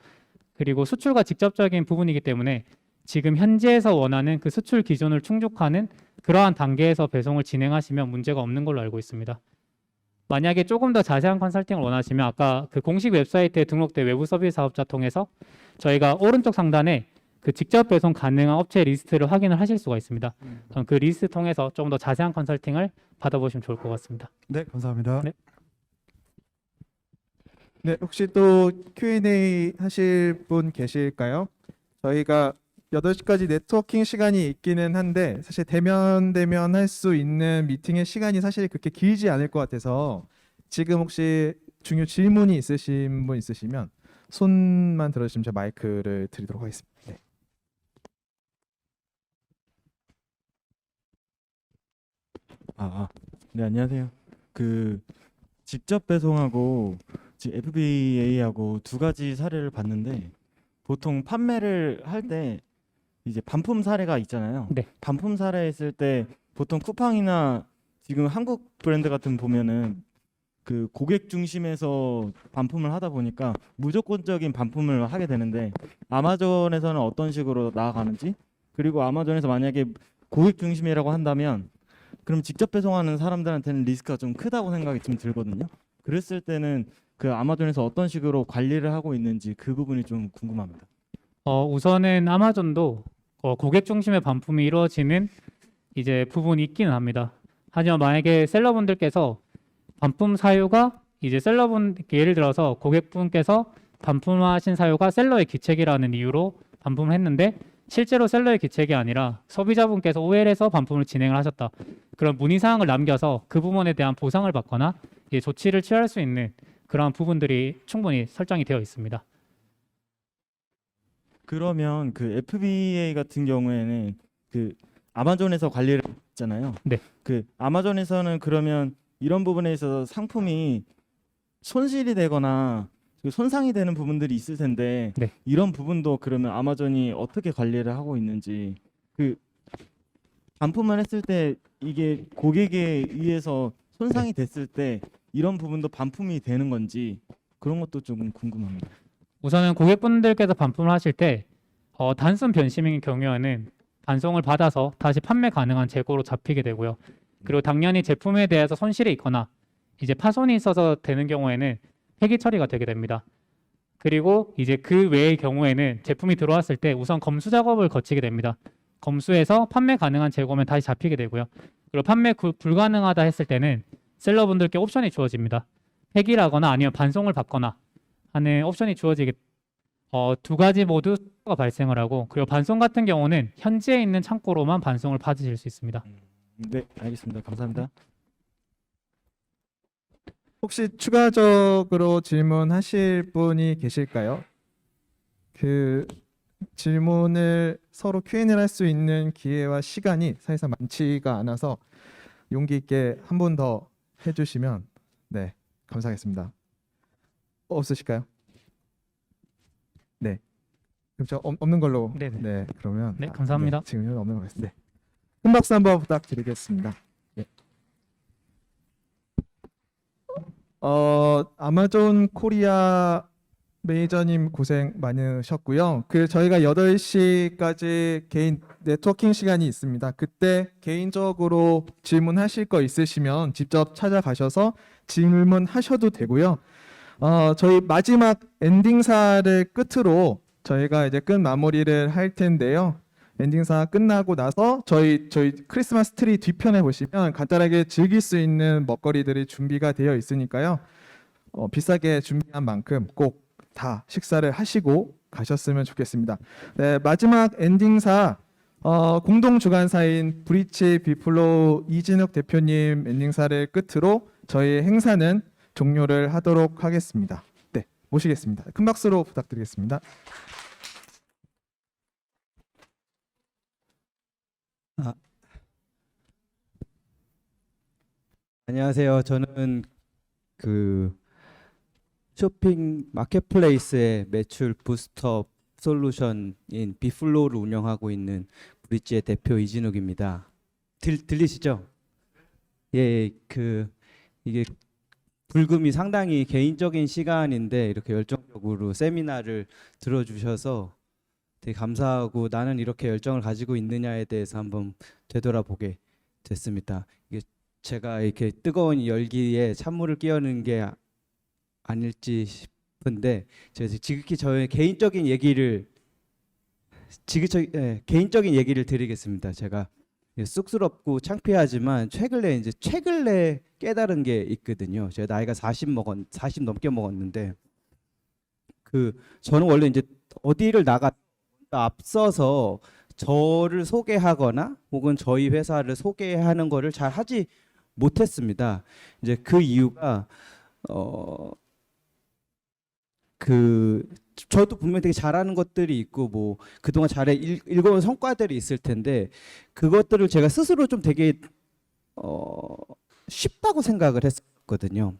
그리고 수출과 직접적인 부분이기 때문에 지금 현지에서 원하는 그 수출 기준을 충족하는 그러한 단계에서 배송을 진행하시면 문제가 없는 걸로 알고 있습니다. 만약에 조금 더 자세한 컨설팅을 원하시면 아까 그 공식 웹사이트에 등록된 외부 서비스 사업자 통해서 저희가 오른쪽 상단에 그 직접 배송 가능한 업체 리스트를 확인을 하실 수가 있습니다. 그럼 그 리스트 통해서 좀 더 자세한 컨설팅을 받아보시면 좋을 것 같습니다. 네, 감사합니다. 네. 네, 혹시 또 Q&A 하실 분 계실까요? 저희가 8시까지 네트워킹 시간이 있기는 한데 사실 대면 할 수 있는 미팅의 시간이 사실 그렇게 길지 않을 것 같아서 지금 혹시 중요 질문이 있으신 분 있으시면 손만 들어주시면 제가 마이크를 드리도록 하겠습니다. 네. 네, 안녕하세요. 직접 배송하고 지금 FBA하고 두 가지 사례를 봤는데 보통 판매를 할 때 이제 반품 사례가 있잖아요. 네. 반품 사례 있을 때 보통 쿠팡이나 지금 한국 브랜드 같은 보면은 그 고객 중심에서 반품을 하다 보니까 무조건적인 반품을 하게 되는데 아마존에서는 어떤 식으로 나아가는지, 그리고 아마존에서 만약에 고객 중심이라고 한다면 그럼 직접 배송하는 사람들한테는 리스크가 좀 크다고 생각이 좀 들거든요. 그랬을 때는 그 아마존에서 어떤 식으로 관리를 하고 있는지 그 부분이 좀 궁금합니다. 우선은 아마존도 고객 중심의 반품이 이루어지는 이제 부분이 있기는 합니다. 하지만 만약에 셀러분들께서 반품 사유가 이제 셀러분 예를 들어서 고객분께서 반품하신 사유가 셀러의 기책이라는 이유로 반품을 했는데 실제로 셀러의 기책이 아니라 소비자분께서 오해를 해서 반품을 진행을 하셨다. 그런 문의사항을 남겨서 그 부분에 대한 보상을 받거나 이제 조치를 취할 수 있는 그러한 부분들이 충분히 설정이 되어 있습니다. 그러면 그 FBA 같은 경우에는 그 아마존에서 관리를 했잖아요. 네. 그 아마존에서는 그러면 이런 부분에 있어서 상품이 손실이 되거나 그 손상이 되는 부분들이 있을 텐데 네. 이런 부분도 그러면 아마존이 어떻게 관리를 하고 있는지, 그 반품을 했을 때 이게 고객에 의해서 손상이 됐을 때 이런 부분도 반품이 되는 건지 그런 것도 조금 궁금합니다. 우선은 고객분들께서 반품을 하실 때 단순 변심인 경우에는 반송을 받아서 다시 판매 가능한 재고로 잡히게 되고요. 그리고 당연히 제품에 대해서 손실이 있거나 이제 파손이 있어서 되는 경우에는 폐기 처리가 되게 됩니다. 그리고 이제 그 외의 경우에는 제품이 들어왔을 때 우선 검수 작업을 거치게 됩니다. 검수해서 판매 가능한 재고면 다시 잡히게 되고요. 그리고 판매 불가능하다 했을 때는 셀러분들께 옵션이 주어집니다. 폐기라거나 아니면 반송을 받거나 하는 옵션이 주어지게 두 가지 모두 가 발생을 하고, 그리고 반송 같은 경우는 현지에 있는 창고로만 반송을 받으실 수 있습니다. 네, 알겠습니다. 감사합니다. 혹시 추가적으로 질문하실 분이 계실까요? 그 질문을 서로 Q&A를 할 수 있는 기회와 시간이 사실상 많지가 않아서 용기 있게 한 분 더 해주시면 네, 감사하겠습니다. 없으실까요? 네. 그럼 저 없는 걸로. 네네. 네, 그러면 네, 감사합니다. 네, 지금은 없는 걸로 했습니다. 네. 큰 박수 한번 부탁드리겠습니다. 네. 아마존 코리아 매니저님 고생 많으셨고요. 저희가 8시까지 개인 네트워킹 시간이 있습니다. 그때 개인적으로 질문하실 거 있으시면 직접 찾아가셔서 질문하셔도 되고요. 저희 마지막 엔딩사를 끝으로 저희가 이제 끝 마무리를 할 텐데요. 엔딩사 끝나고 나서 저희 크리스마스 트리 뒤편에 보시면 간단하게 즐길 수 있는 먹거리들이 준비가 되어 있으니까요. 비싸게 준비한 만큼 꼭 다 식사를 하시고 가셨으면 좋겠습니다. 네, 마지막 엔딩사 공동 주관사인 브리치 비플로우 이진욱 대표님 엔딩사를 끝으로 저희 행사는 종료를 하도록 하겠습니다. 네, 모시겠습니다. 큰 박수로 부탁드리겠습니다. 아, 안녕하세요. 저는 그 쇼핑 마켓플레이스의 매출 부스터 솔루션인 비플로우를 운영하고 있는 브릿지의 대표 이진욱입니다. 들리시죠? 예, 이게 불금이 상당히 개인적인 시간인데 이렇게 열정적으로 세미나를 들어주셔서 되게 감사하고 나는 이렇게 열정을 가지고 있느냐에 대해서 한번 되돌아보게 됐습니다. 이게 제가 이렇게 뜨거운 열기에 찬물을 끼얹는 게 아닐지 싶은데 제가 지극히 저의 개인적인 얘기를 개인적인 얘기를 드리겠습니다. 제가 쑥스럽고 창피하지만 최근에 깨달은 게 있거든요. 제가 나이가 40 넘게 먹었는데 저는 원래 이제 어디를 나가 앞서서 저를 소개하거나 혹은 저희 회사를 소개하는 거를 잘 하지 못했습니다. 이제 그 이유가 저도 분명히 되게 잘하는 것들이 있고 뭐 그동안 일궈온 성과들이 있을 텐데 그것들을 제가 스스로 좀 되게 쉽다고 생각을 했었거든요.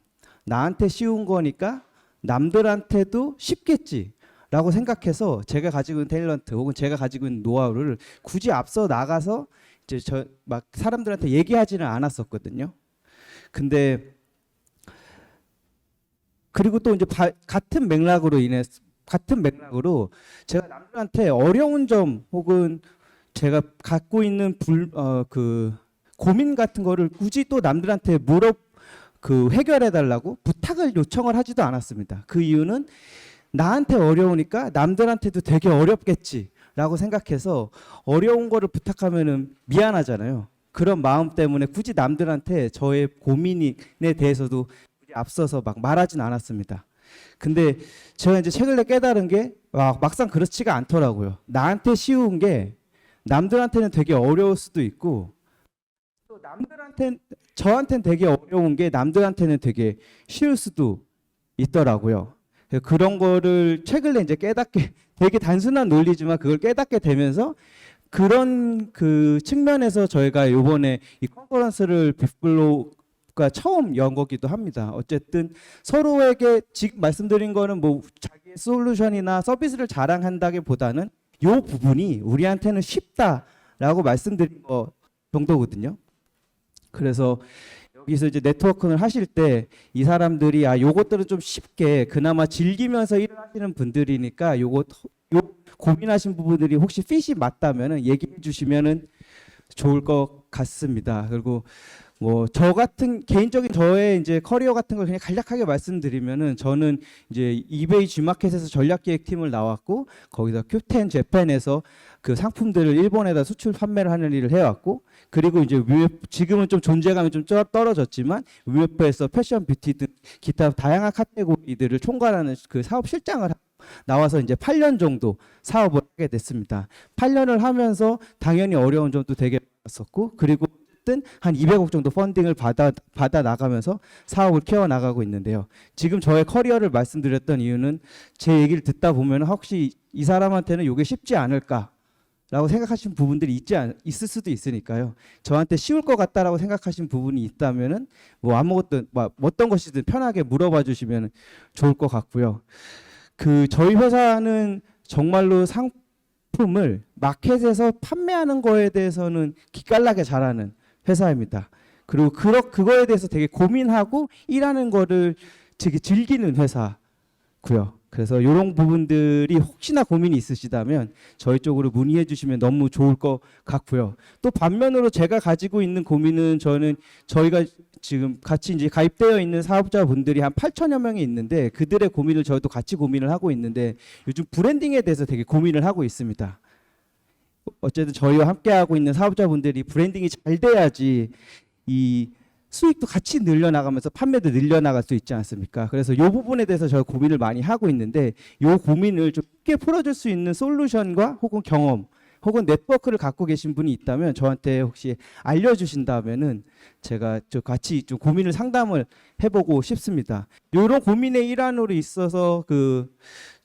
나한테 쉬운 거니까 남들한테도 쉽겠지라고 생각해서 제가 가지고 있는 탤런트 혹은 제가 가지고 있는 노하우를 굳이 앞서 나가서 이제 저 막 사람들한테 얘기하지는 않았었거든요. 근데 그리고 또 이제 같은 맥락으로 제가 남들한테 어려운 점 혹은 제가 갖고 있는 고민 같은 거를 굳이 또 남들한테 해결해 달라고 부탁을 요청을 하지도 않았습니다. 그 이유는 나한테 어려우니까 남들한테도 되게 어렵겠지라고 생각해서 어려운 거를 부탁하면은 미안하잖아요. 그런 마음 때문에 굳이 남들한테 저의 고민에 대해서도 앞서서 막 말하진 않았습니다. 근데 제가 이제 최근에 깨달은 게 막상 그렇지가 않더라고요. 나한테 쉬운 게 남들한테는 되게 어려울 수도 있고 또 저한테는 되게 어려운 게 남들한테는 되게 쉬울 수도 있더라고요. 그런 거를 최근에 이제 되게 단순한 논리지만 그걸 깨닫게 되면서 그런 측면에서 저희가 이번에 이 컨퍼런스를 빅플로우가 처음 연 거기도 합니다. 어쨌든 서로에게 지금 말씀드린 거는 뭐 자기 솔루션이나 서비스를 자랑한다기보다는 이 부분이 우리한테는 쉽다라고 말씀드린 거 정도거든요. 그래서 여기서 이제 네트워킹을 하실 때 이 사람들이 요것들은 좀 쉽게 그나마 즐기면서 일을 하시는 분들이니까 요 고민하신 부분들이 혹시 핏이 맞다면은 얘기해 주시면은 좋을 것 같습니다. 그리고 뭐 개인적인 저의 이제 커리어 같은 걸 그냥 간략하게 말씀드리면은 저는 이제 이베이 G마켓에서 전략기획팀을 나왔고 거기서 큐텐 재팬에서 그 상품들을 일본에다 수출 판매를 하는 일을 해왔고 그리고 이제 지금은 좀 존재감이 좀 떨어졌지만 UF에서 패션 뷰티 등 기타 다양한 카테고리들을 총괄하는 그 사업 실장을 나와서 이제 8년 정도 사업을 하게 됐습니다. 8년을 하면서 당연히 어려운 점도 되게 많았었고 그리고 어쨌든 한 200억 정도 펀딩을 받아 나가면서 사업을 키워 나가고 있는데요. 지금 저의 커리어를 말씀드렸던 이유는 제 얘기를 듣다 보면 혹시 이 사람한테는 이게 쉽지 않을까라고 생각하시는 부분들이 있을 수도 있으니까요. 저한테 쉬울 것 같다라고 생각하시는 부분이 있다면은 뭐 아무것도 어떤 것이든 편하게 물어봐 주시면 좋을 것 같고요. 저희 회사는 정말로 상품을 마켓에서 판매하는 거에 대해서는 기깔나게 잘하는 회사입니다. 그리고 그거에 대해서 되게 고민하고 일하는 거를 되게 즐기는 회사고요. 그래서 이런 부분들이 혹시나 고민이 있으시다면 저희 쪽으로 문의해 주시면 너무 좋을 것 같고요. 또 반면으로 제가 가지고 있는 고민은 저희가 지금 같이 이제 가입되어 있는 사업자분들이 한 8천여 명이 있는데 그들의 고민을 저희도 같이 고민을 하고 있는데 요즘 브랜딩에 대해서 되게 고민을 하고 있습니다. 어쨌든 저희와 함께하고 있는 사업자분들이 브랜딩이 잘 돼야지 이 수익도 같이 늘려나가면서 판매도 늘려나갈 수 있지 않습니까? 그래서 이 부분에 대해서 저희가 고민을 많이 하고 있는데 이 고민을 좀 쉽게 풀어줄 수 있는 솔루션과 혹은 경험 혹은 네트워크를 갖고 계신 분이 있다면 저한테 혹시 알려주신다면은 제가 같이 좀 고민을 상담을 해보고 싶습니다. 이런 고민의 일환으로 있어서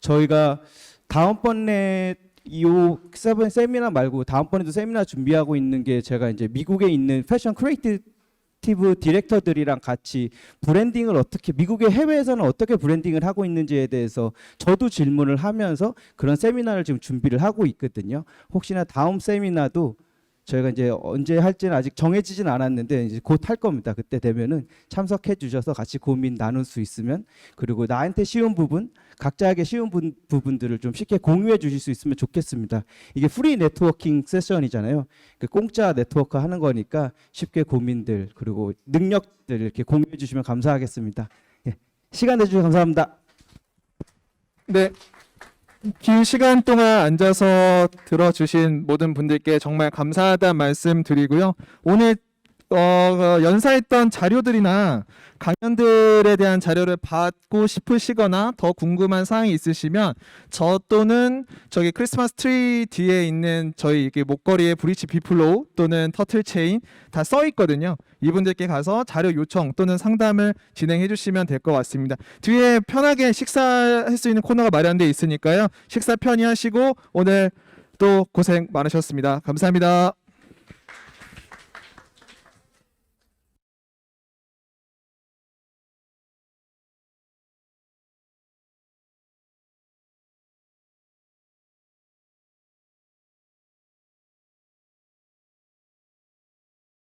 저희가 다음번에 이 세븐 세미나 말고 다음번에도 세미나 준비하고 있는 게 제가 이제 미국에 있는 패션 크리에이티브 디렉터들이랑 같이 브랜딩을 어떻게 미국의 해외에서는 어떻게 브랜딩을 하고 있는지에 대해서 저도 질문을 하면서 그런 세미나를 지금 준비를 하고 있거든요. 혹시나 다음 세미나도 저희가 이제 언제 할지는 아직 정해지진 않았는데 이제 곧 할 겁니다. 그때 되면은 참석해 주셔서 같이 고민 나눌 수 있으면, 그리고 나한테 쉬운 부분, 각자에게 쉬운 부분들을 좀 쉽게 공유해 주실 수 있으면 좋겠습니다. 이게 프리 네트워킹 세션이잖아요. 그 공짜 네트워크 하는 거니까 쉽게 고민들 그리고 능력들 이렇게 공유해 주시면 감사하겠습니다. 예. 시간 내주셔서 감사합니다. 네. 긴 시간 동안 앉아서 들어주신 모든 분들께 정말 감사하다는 말씀 드리고요. 오늘 연사했던 자료들이나 강연들에 대한 자료를 받고 싶으시거나 더 궁금한 사항이 있으시면 저 또는 저기 크리스마스 트리 뒤에 있는 저희 이렇게 목걸이에 브리치 비플로우 또는 터틀 체인 다 써 있거든요. 이분들께 가서 자료 요청 또는 상담을 진행해 주시면 될 것 같습니다. 뒤에 편하게 식사할 수 있는 코너가 마련되어 있으니까요. 식사 편히 하시고 오늘 또 고생 많으셨습니다. 감사합니다.